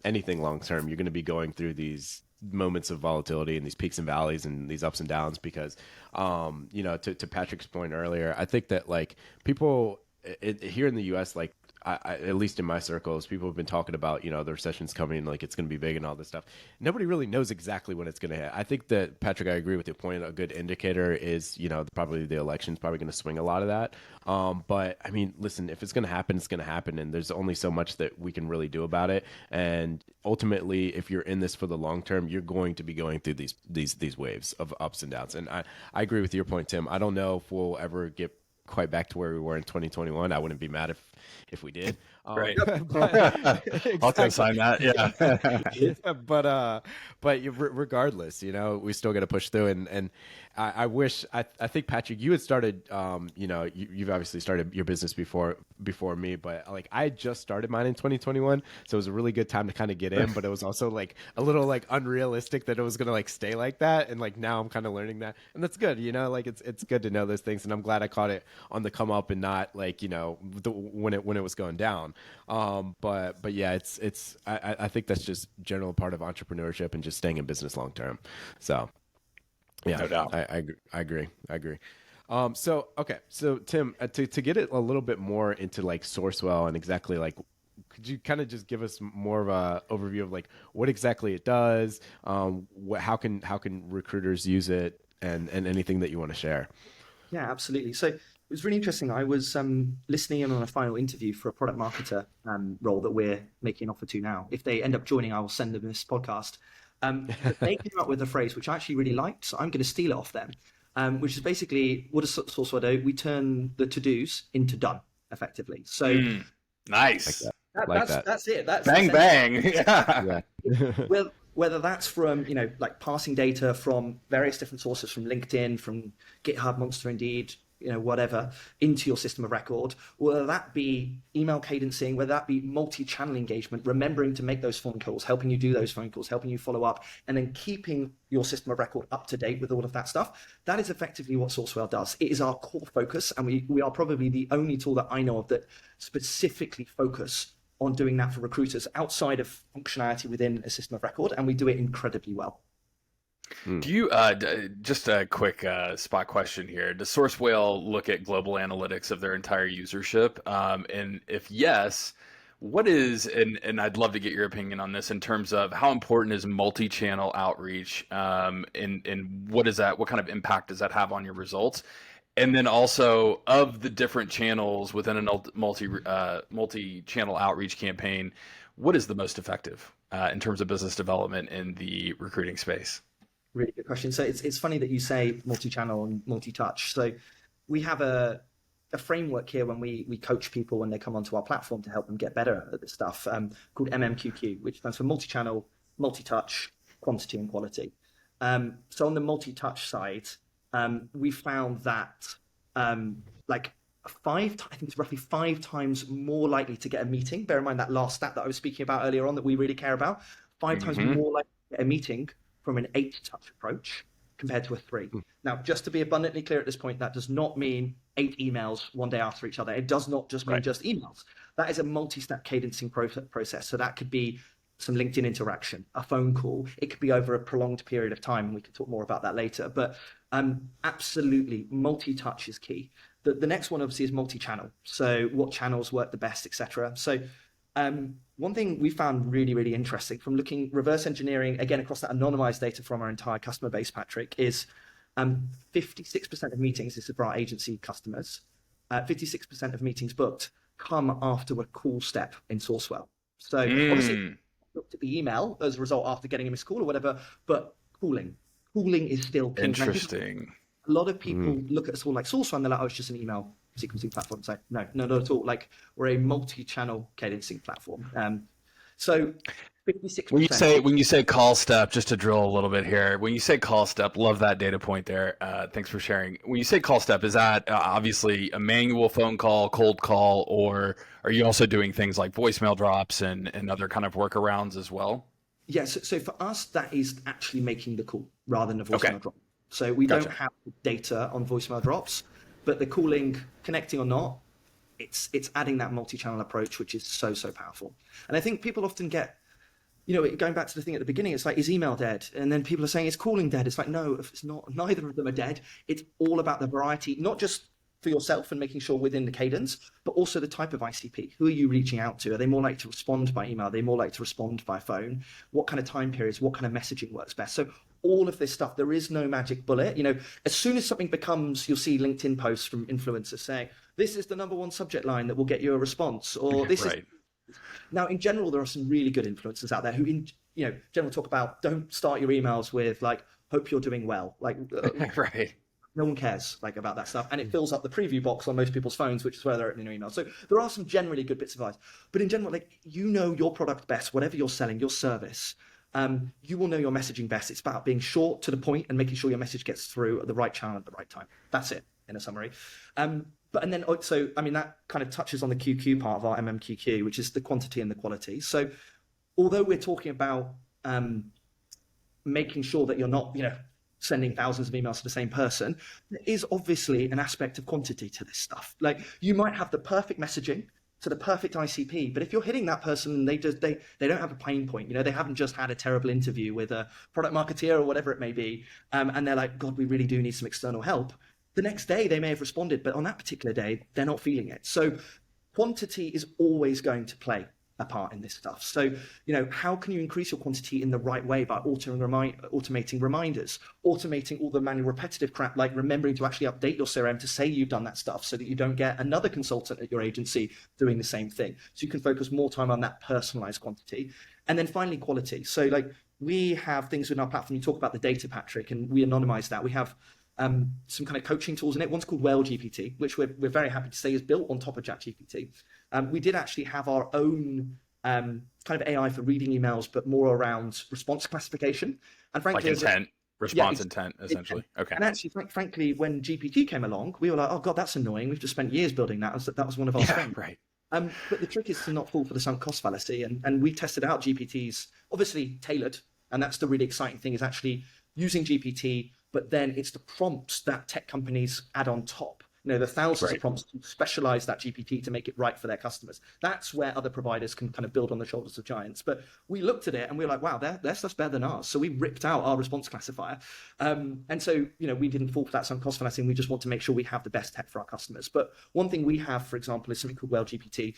anything long term, you're going to be going through these moments of volatility and these peaks and valleys and these ups and downs. Because, to Patrick's point earlier, I think that people here in the U.S., at least in my circles, people have been talking about, the recession's coming, it's going to be big and all this stuff. Nobody really knows exactly when it's going to hit. I think that, Patrick, I agree with your point. A good indicator is, probably the election's probably going to swing a lot of that. But I mean, listen, if it's going to happen, it's going to happen. And there's only so much that we can really do about it. And ultimately, if you're in this for the long term, you're going to be going through these waves of ups and downs. And I agree with your point, Tim. I don't know if we'll ever get quite back to where we were in 2021. I wouldn't be mad if we did. Right. I'll Exactly. co-sign that. Yeah. But regardless, we still got to push through. And I wish, I think, Patrick, you had started, you've obviously started your business before me, but like I had just started mine in 2021. So it was a really good time to kind of get in, but it was also like a little like unrealistic that it was going to like stay like that. And like now I'm kind of learning that, and that's good, like it's good to know those things. And I'm glad I caught it on the come up and not like, when it was going down. But yeah, I think that's just general part of entrepreneurship and just staying in business long term. So yeah, No doubt. I agree. So Tim, to get it a little bit more into like SourceWhale and exactly like, could you kind of just give us more of a overview of like what exactly it does? How can recruiters use it, and anything that you want to share? Yeah, absolutely. So it was really interesting. I was listening in on a final interview for a product marketer role that we're making an offer to now. If they end up joining, I will send them this podcast. But they came up with a phrase which I actually really liked, so I'm going to steal it off them, which is basically, what does SourceWhale do? We turn the to-dos into done, effectively. So Nice. that's it. That's Bang, bang. Yeah. Well, whether that's from, like passing data from various different sources, from LinkedIn, from GitHub, Monster, Indeed, whatever, into your system of record, whether that be email cadencing, whether that be multi-channel engagement, remembering to make those phone calls, helping you do those phone calls, helping you follow up, and then keeping your system of record up to date with all of that stuff. That is effectively what SourceWhale does. It is our core focus, and we are probably the only tool that I know of that specifically focus on doing that for recruiters outside of functionality within a system of record, and we do it incredibly well. Do you, just a quick spot question here. Does SourceWhale look at global analytics of their entire usership? And if yes, what is, and I'd love to get your opinion on this in terms of how important is multi-channel outreach, and what is that, what kind of impact does that have on your results? And then also, of the different channels within a multi-channel outreach campaign, what is the most effective in terms of business development in the recruiting space? Really good question. So it's funny that you say multi-channel and multi-touch. So we have a framework here when we coach people when they come onto our platform to help them get better at this stuff, called MMQQ, which stands for multi-channel, multi-touch, quantity, and quality. So on the multi-touch side, we found that I think it's roughly 5 times more likely to get a meeting. Bear in mind that last stat that I was speaking about earlier on that we really care about. 5 times more likely to get a meeting from an 8-touch approach compared to a 3. Now, just to be abundantly clear at this point, that does not mean 8 emails one day after each other. It does not just mean just emails. That is a multi-step cadencing process. So that could be some LinkedIn interaction, a phone call. It could be over a prolonged period of time, and we can talk more about that later. But absolutely, multi-touch is key. The next one, obviously, is multi-channel. So what channels work the best, etc. So one thing we found really, really interesting from reverse engineering, again, across that anonymized data from our entire customer base, Patrick, is 56% of meetings, this is for our agency customers, 56% of meetings booked come after a call step in SourceWhale. So obviously, looked at the email as a result after getting a missed call or whatever, but calling is still key. Interesting. A lot of people look at us all like SourceWhale and they're like, oh, it's just an email sequencing platform. So no, not at all. Like, we're a multi-channel cadencing platform. So 56%. When you say call step, just to drill a little bit here, when you say call step, love that data point there. Thanks for sharing. When you say call step, is that obviously a manual phone call, cold call, or are you also doing things like voicemail drops and other kind of workarounds as well? Yes. So for us, that is actually making the call rather than a voicemail drop. So we don't have data on voicemail drops, but the calling, connecting or not, it's adding that multi-channel approach, which is so powerful. And I think people often get, going back to the thing at the beginning, it's like, is email dead? And then people are saying, is calling dead? It's like, no, it's not. Neither of them are dead. It's all about the variety, not just for yourself and making sure within the cadence, but also the type of ICP. Who are you reaching out to? Are they more likely to respond by email? Are they more likely to respond by phone? What kind of time periods? What kind of messaging works best? So all of this stuff, there is no magic bullet. As soon as something becomes, you'll see LinkedIn posts from influencers saying, this is the #1 subject line that will get you a response, or this is. Now, in general, there are some really good influencers out there who, in general, talk about, don't start your emails with like, hope you're doing well. Like, No one cares about that stuff, and it fills up the preview box on most people's phones, which is where they're opening their emails. So there are some generally good bits of advice, but in general, your product best, whatever you're selling, your service. You will know your messaging best. It's about being short to the point and making sure your message gets through at the right channel at the right time. That's it in a summary. That kind of touches on the QQ part of our MMQQ, which is the quantity and the quality. So although we're talking about making sure that you're not, sending thousands of emails to the same person, there is obviously an aspect of quantity to this stuff. You might have the perfect messaging to the perfect ICP, but if you're hitting that person and they don't have a pain point, they haven't just had a terrible interview with a product marketeer or whatever it may be, and they're like, God, we really do need some external help. The next day they may have responded, but on that particular day, they're not feeling it. So quantity is always going to play a part in this stuff. So, how can you increase your quantity in the right way? By automating reminders, automating all the manual repetitive crap, like remembering to actually update your CRM to say you've done that stuff so that you don't get another consultant at your agency doing the same thing. So you can focus more time on that personalized quantity. And then finally, quality. So we have things within our platform. You talk about the data, Patrick, and we anonymize that. We have some kind of coaching tools in it. One's called WhaleGPT, which we're very happy to say is built on top of ChatGPT. We did actually have our own kind of AI for reading emails, but more around response classification. And frankly, response intent, essentially. Okay. And actually, frankly, when GPT came along, we were like, oh God, that's annoying. We've just spent years building that. That was one of our strengths. Right. But the trick is to not fall for the sunk cost fallacy. And we tested out GPTs, obviously tailored. And that's the really exciting thing, is actually using GPT, but then it's the prompts that tech companies add on top. The thousands of prompts to specialize that GPT to make it right for their customers. That's where other providers can kind of build on the shoulders of giants. But we looked at it and we were like, wow, their stuff's better than ours. So we ripped out our response classifier. And so, we didn't fall for that sunk cost fallacy. We just want to make sure we have the best tech for our customers. But one thing we have, for example, is something called WhaleGPT,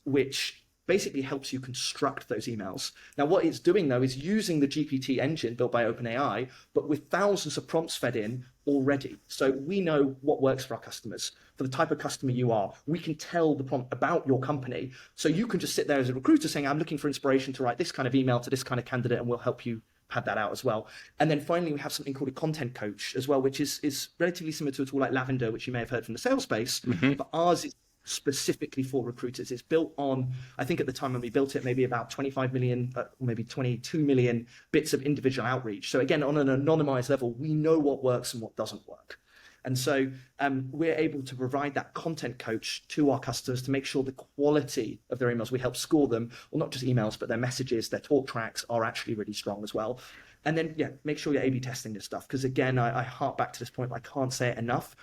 which basically helps you construct those emails. Now, what it's doing, though, is using the GPT engine built by OpenAI, but with thousands of prompts fed in already. So we know what works for our customers. For the type of customer you are, we can tell the prompt about your company. So you can just sit there as a recruiter saying, I'm looking for inspiration to write this kind of email to this kind of candidate, and we'll help you pad that out as well. And then finally, we have something called a content coach as well, which is relatively similar to a tool like Lavender, which you may have heard from the sales space, but ours is specifically for recruiters. It's built on, I think at the time when we built it, maybe about 25 million, maybe 22 million bits of individual outreach. So again, on an anonymized level, we know what works and what doesn't work. And so we're able to provide that content coach to our customers to make sure the quality of their emails, we help score them, well, not just emails, but their messages, their talk tracks are actually really strong as well. And then, make sure you're A/B testing this stuff. Because again, I harp back to this point, but I can't say it enough.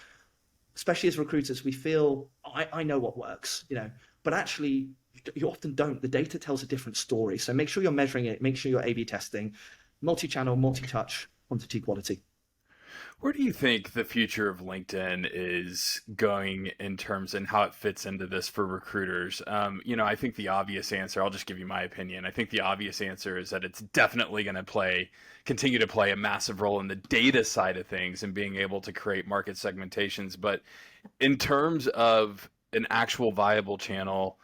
Especially as recruiters, we feel, I know what works, but actually you often don't. The data tells a different story. So make sure you're measuring it, make sure you're A/B testing, multi-channel, multi-touch, quantity, quality. Where do you think the future of LinkedIn is going in terms and how it fits into this for recruiters? I think the obvious answer, I'll just give you my opinion. I think the obvious answer is that it's definitely going to continue to play a massive role in the data side of things and being able to create market segmentations. But in terms of an actual viable channel,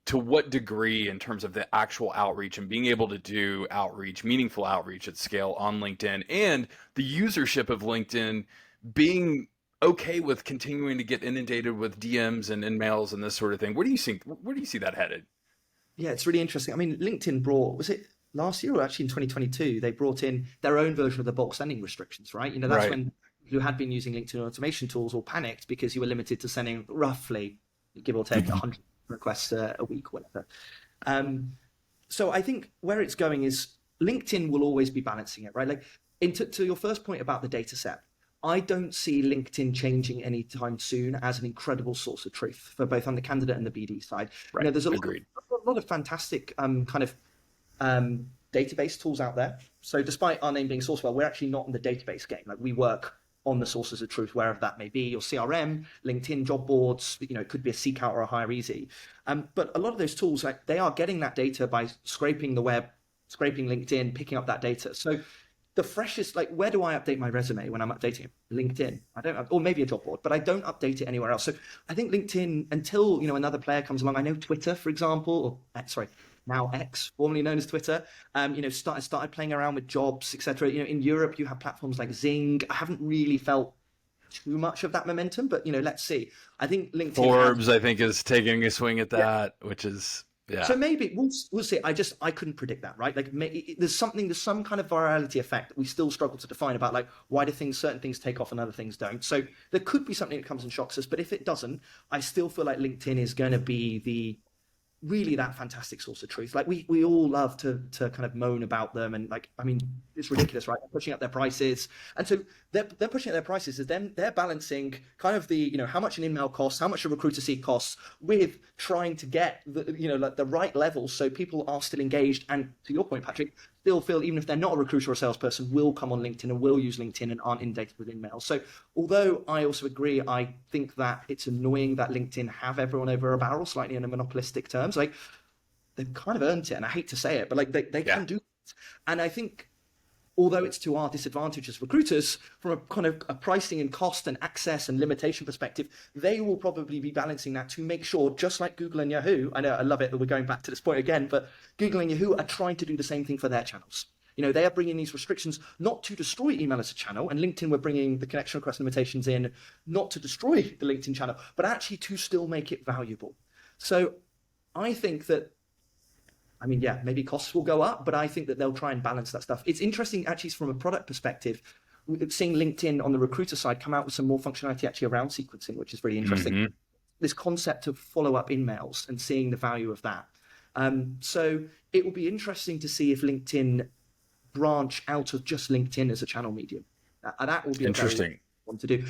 to what degree in terms of the actual outreach and being able to do outreach, meaningful outreach at scale on LinkedIn, and the usership of LinkedIn being okay with continuing to get inundated with DMs and in-mails and this sort of thing? Where do you see that headed? Yeah, it's really interesting. I mean, LinkedIn brought, was it last year or actually in 2022, they brought in their own version of the bulk sending restrictions, right? That's when you had been using LinkedIn automation tools all panicked because you were limited to sending roughly, give or take, 100 requests a week, whatever. So I think where it's going is LinkedIn will always be balancing it, right? To your first point about the data set, I don't see LinkedIn changing anytime soon as an incredible source of truth for both on the candidate and the BD side. Right. There's a lot of fantastic database tools out there. So despite our name being SourceWhale, we're actually not in the database game. We work on the sources of truth, wherever that may be, your CRM, LinkedIn, job boards, it could be a Seek Out or a Hire Easy. But a lot of those tools, they are getting that data by scraping the web, scraping LinkedIn, picking up that data. So the freshest, where do I update my resume when I'm updating it? LinkedIn. I don't, or maybe a job board, but I don't update it anywhere else. So I think LinkedIn, until, another player comes along, I know Twitter, for example, now X, formerly known as Twitter, started playing around with jobs, etc. In Europe, you have platforms like Zing. I haven't really felt too much of that momentum, but let's see. I think LinkedIn Forbes, I think, is taking a swing at that, which is So maybe we'll see. I couldn't predict that, right? Like there's some kind of virality effect that we still struggle to define about, like why do certain things take off and other things don't. So there could be something that comes and shocks us, but if it doesn't, I still feel like LinkedIn is going to be really that fantastic source of truth. Like we all love to kind of moan about them, and it's ridiculous, right? They're pushing up their prices, and so they're pushing up their prices, is then they're balancing kind of the how much an email costs, how much a recruiter seat costs, with trying to get the right level so people are still engaged, and to your point, Patrick, still feel, even if they're not a recruiter or a salesperson, will come on LinkedIn and will use LinkedIn and aren't inundated with emails. So although I also agree, I think that it's annoying that LinkedIn have everyone over a barrel slightly in a monopolistic terms. Like they've kind of earned it, and I hate to say it, but like they can do it. And I think although it's to our disadvantage as recruiters, from a kind of a pricing and cost and access and limitation perspective, they will probably be balancing that to make sure, just like Google and Yahoo, I know I love it that we're going back to this point again, but Google and Yahoo are trying to do the same thing for their channels. They are bringing these restrictions not to destroy email as a channel, and LinkedIn were bringing the connection request limitations in not to destroy the LinkedIn channel, but actually to still make it valuable. So I think that, maybe costs will go up, but I think that they'll try and balance that stuff. It's interesting, actually, from a product perspective, seeing LinkedIn on the recruiter side come out with some more functionality actually around sequencing, which is really interesting. Mm-hmm. This concept of follow-up emails and seeing the value of that. So it will be interesting to see if LinkedIn branch out of just LinkedIn as a channel medium. That will be interesting one to do.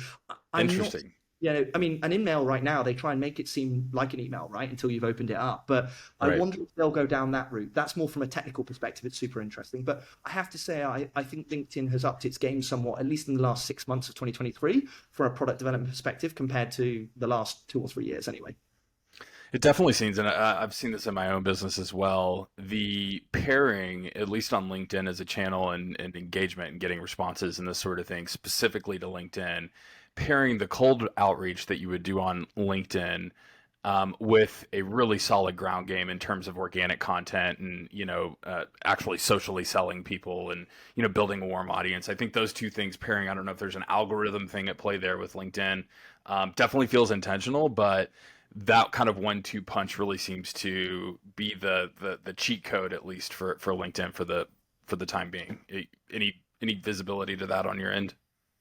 Interesting. An email right now, they try and make it seem like an email, right, until you've opened it up. But I wonder if they'll go down that route. That's more from a technical perspective. It's super interesting. But I have to say, I think LinkedIn has upped its game somewhat, at least in the last 6 months of 2023, from a product development perspective, compared to the last 2 or 3 years anyway. It definitely seems, and I've seen this in my own business as well, the pairing, at least on LinkedIn as a channel and engagement and getting responses and this sort of thing, specifically to LinkedIn, pairing the cold outreach that you would do on LinkedIn with a really solid ground game in terms of organic content and, actually socially selling people and, building a warm audience. I think those two things pairing, I don't know if there's an algorithm thing at play there with LinkedIn, definitely feels intentional, but that kind of 1-2 punch really seems to be the cheat code, at least for LinkedIn for the time being. Any visibility to that on your end?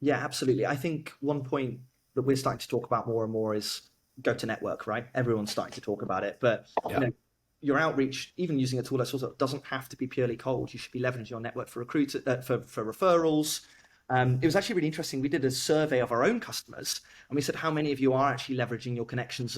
Yeah, absolutely. I think one point that we're starting to talk about more and more is go to network, right? Everyone's starting to talk about it, but your outreach, even using a tool like SourceWhale, doesn't have to be purely cold. You should be leveraging your network for for referrals. It was actually really interesting. We did a survey of our own customers, and we said, how many of you are actually leveraging your connections,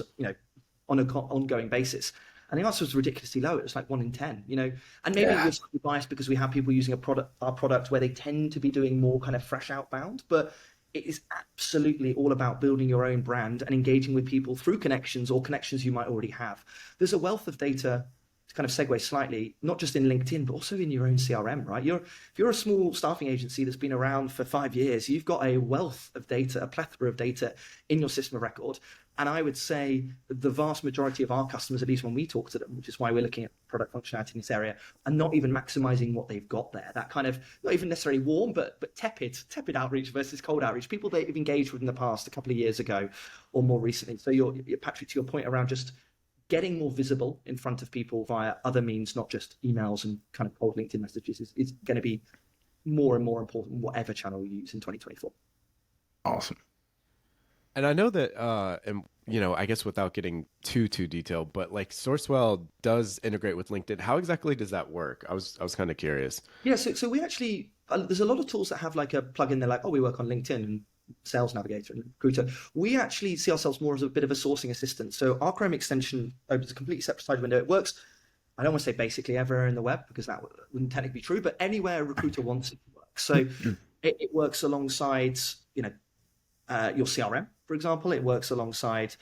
on an ongoing basis? And the answer was ridiculously low. It was like 1 in 10, and maybe we're slightly biased because we have people using our product where they tend to be doing more kind of fresh outbound, but it is absolutely all about building your own brand and engaging with people through connections or connections you might already have. There's a wealth of data, to kind of segue slightly, not just in LinkedIn, but also in your own CRM, right? If you're a small staffing agency that's been around for 5 years, you've got a wealth of data, a plethora of data in your system of record. And I would say the vast majority of our customers, at least when we talk to them, which is why we're looking at product functionality in this area, are not even maximizing what they've got there. That kind of, not even necessarily warm, but tepid outreach versus cold outreach. People they've engaged with in the past, a couple of years ago or more recently. So Patrick, to your point around just getting more visible in front of people via other means, not just emails and kind of cold LinkedIn messages, is going to be more and more important, whatever channel you use in 2024. Awesome. And I know that, I guess without getting too detailed, but like SourceWhale does integrate with LinkedIn. How exactly does that work? I was kind of curious. Yeah, so we actually, there's a lot of tools that have like a plugin. They're like, we work on LinkedIn and Sales Navigator and Recruiter. We actually see ourselves more as a bit of a sourcing assistant. So our Chrome extension opens a completely separate side window. It works, I don't want to say basically everywhere in the web because that wouldn't technically be true, but anywhere a recruiter wants it to work. So it works alongside, your CRM, for example. It works alongside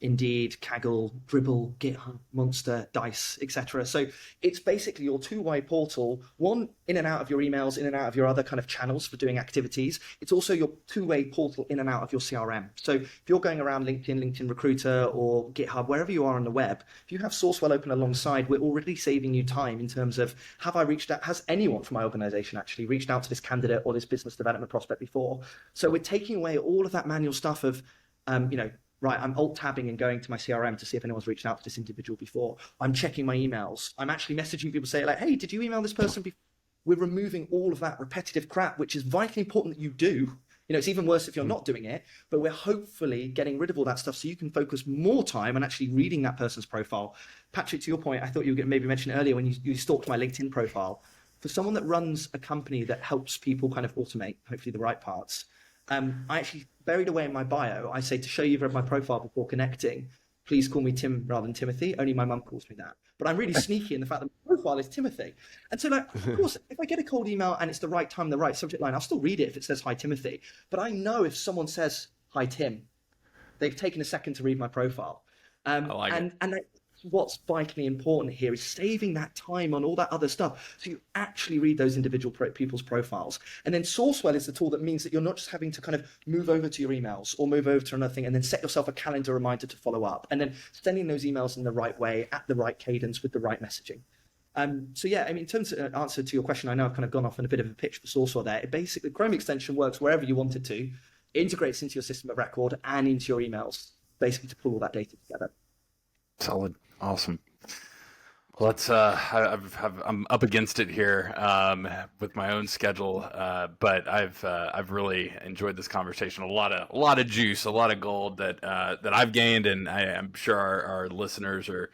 Indeed, Kaggle, Dribble, GitHub, Monster, Dice, etc. So it's basically your two-way portal, one in and out of your emails, in and out of your other kind of channels for doing activities. It's also your two-way portal in and out of your CRM. So if you're going around LinkedIn, LinkedIn Recruiter, or GitHub, wherever you are on the web, if you have SourceWhale open alongside, we're already saving you time in terms of, have I reached out, has anyone from my organization actually reached out to this candidate or this business development prospect before? So we're taking away all of that manual stuff of, right, I'm alt-tabbing and going to my CRM to see if anyone's reached out to this individual before. I'm checking my emails. I'm actually messaging people, say like, hey, did you email this person before? We're removing all of that repetitive crap, which is vitally important that you do. It's even worse if you're not doing it, but we're hopefully getting rid of all that stuff so you can focus more time on actually reading that person's profile. Patrick, to your point, I thought you were going to maybe mention it earlier when you stalked my LinkedIn profile. For someone that runs a company that helps people kind of automate, hopefully the right parts, I actually buried away in my bio, I say, to show you've read my profile before connecting, please call me Tim rather than Timothy. Only my mum calls me that. But I'm really sneaky in the fact that my profile is Timothy. And so, of course, if I get a cold email and it's the right time, the right subject line, I'll still read it if it says, hi, Timothy. But I know if someone says, hi, Tim, they've taken a second to read my profile. I like it. And what's vitally important here is saving that time on all that other stuff so you actually read those individual people's profiles. And then SourceWhale is the tool that means that you're not just having to kind of move over to your emails or move over to another thing and then set yourself a calendar reminder to follow up and then sending those emails in the right way at the right cadence with the right messaging. So yeah, I mean, in terms of answer to your question, I know I've kind of gone off on a bit of a pitch for SourceWhale there. It basically, Chrome extension works wherever you want it to, integrates into your system of record and into your emails, basically to pull all that data together. Solid. Awesome. Well, let's. I'm up against it here with my own schedule, but I've really enjoyed this conversation. A lot of juice, a lot of gold that I've gained, and I'm sure our listeners are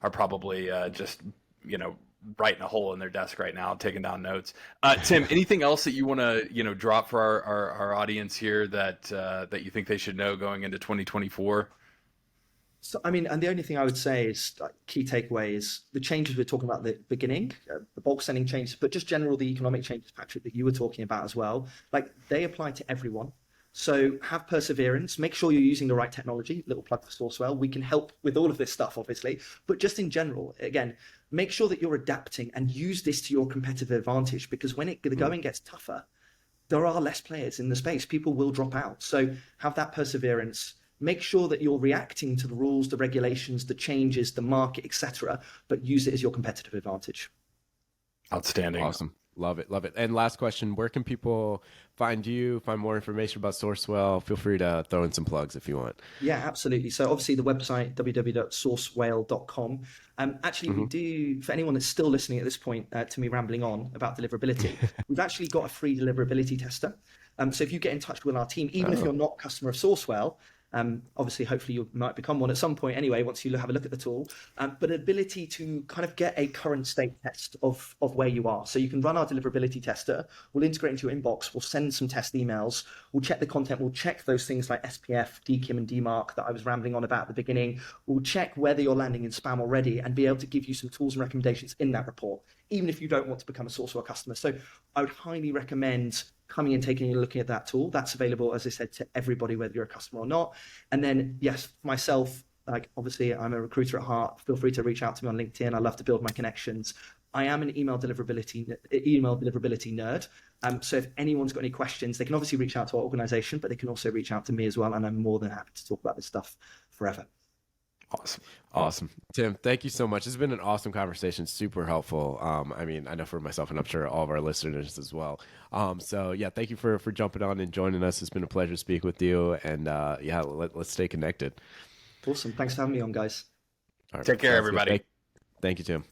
probably just writing a hole in their desk right now, taking down notes. Tim, anything else that you want to drop for our audience here that you think they should know going into 2024? So, I mean, and the only thing I would say is key takeaway is the changes we're talking about at the beginning, the bulk sending changes, but just general, the economic changes, Patrick, that you were talking about as well, like they apply to everyone. So have perseverance, make sure you're using the right technology, little plug for SourceWhale. We can help with all of this stuff, obviously, but just in general, again, make sure that you're adapting and use this to your competitive advantage, because when the going gets tougher, there are less players in the space. People will drop out. So have that perseverance. Make sure that you're reacting to the rules, the regulations, the changes, the market, etc., but use it as your competitive advantage. Outstanding. Awesome. Love it. Love it. And last question, where can people find you, find more information about SourceWhale? Feel free to throw in some plugs if you want. Yeah, absolutely. So obviously the website, www.sourcewhale.com. Actually, we do, for anyone that's still listening at this point to me rambling on about deliverability, we've actually got a free deliverability tester. So if you get in touch with our team, even if you're not a customer of SourceWhale, obviously, hopefully you might become one at some point anyway, once you have a look at the tool, but ability to kind of get a current state test of where you are. So you can run our deliverability tester, we'll integrate into your inbox, we'll send some test emails, we'll check the content, we'll check those things like SPF, DKIM and DMARC that I was rambling on about at the beginning. We'll check whether you're landing in spam already and be able to give you some tools and recommendations in that report, even if you don't want to become a SourceWhale customer. So I would highly recommend coming and taking a look at that tool. That's available, as I said, to everybody, whether you're a customer or not. And then, yes, myself, like obviously I'm a recruiter at heart. Feel free to reach out to me on LinkedIn. I love to build my connections. I am an email deliverability nerd. So if anyone's got any questions, they can obviously reach out to our organization, but they can also reach out to me as well. And I'm more than happy to talk about this stuff forever. Awesome. Tim, thank you so much. It's been an awesome conversation, super helpful. I mean, I know for myself, and I'm sure all of our listeners as well. So yeah, thank you for jumping on and joining us. It's been a pleasure to speak with you, and yeah, let's stay connected. Awesome. Thanks for having me on, guys. All right, take care, everybody. Thank you, Tim.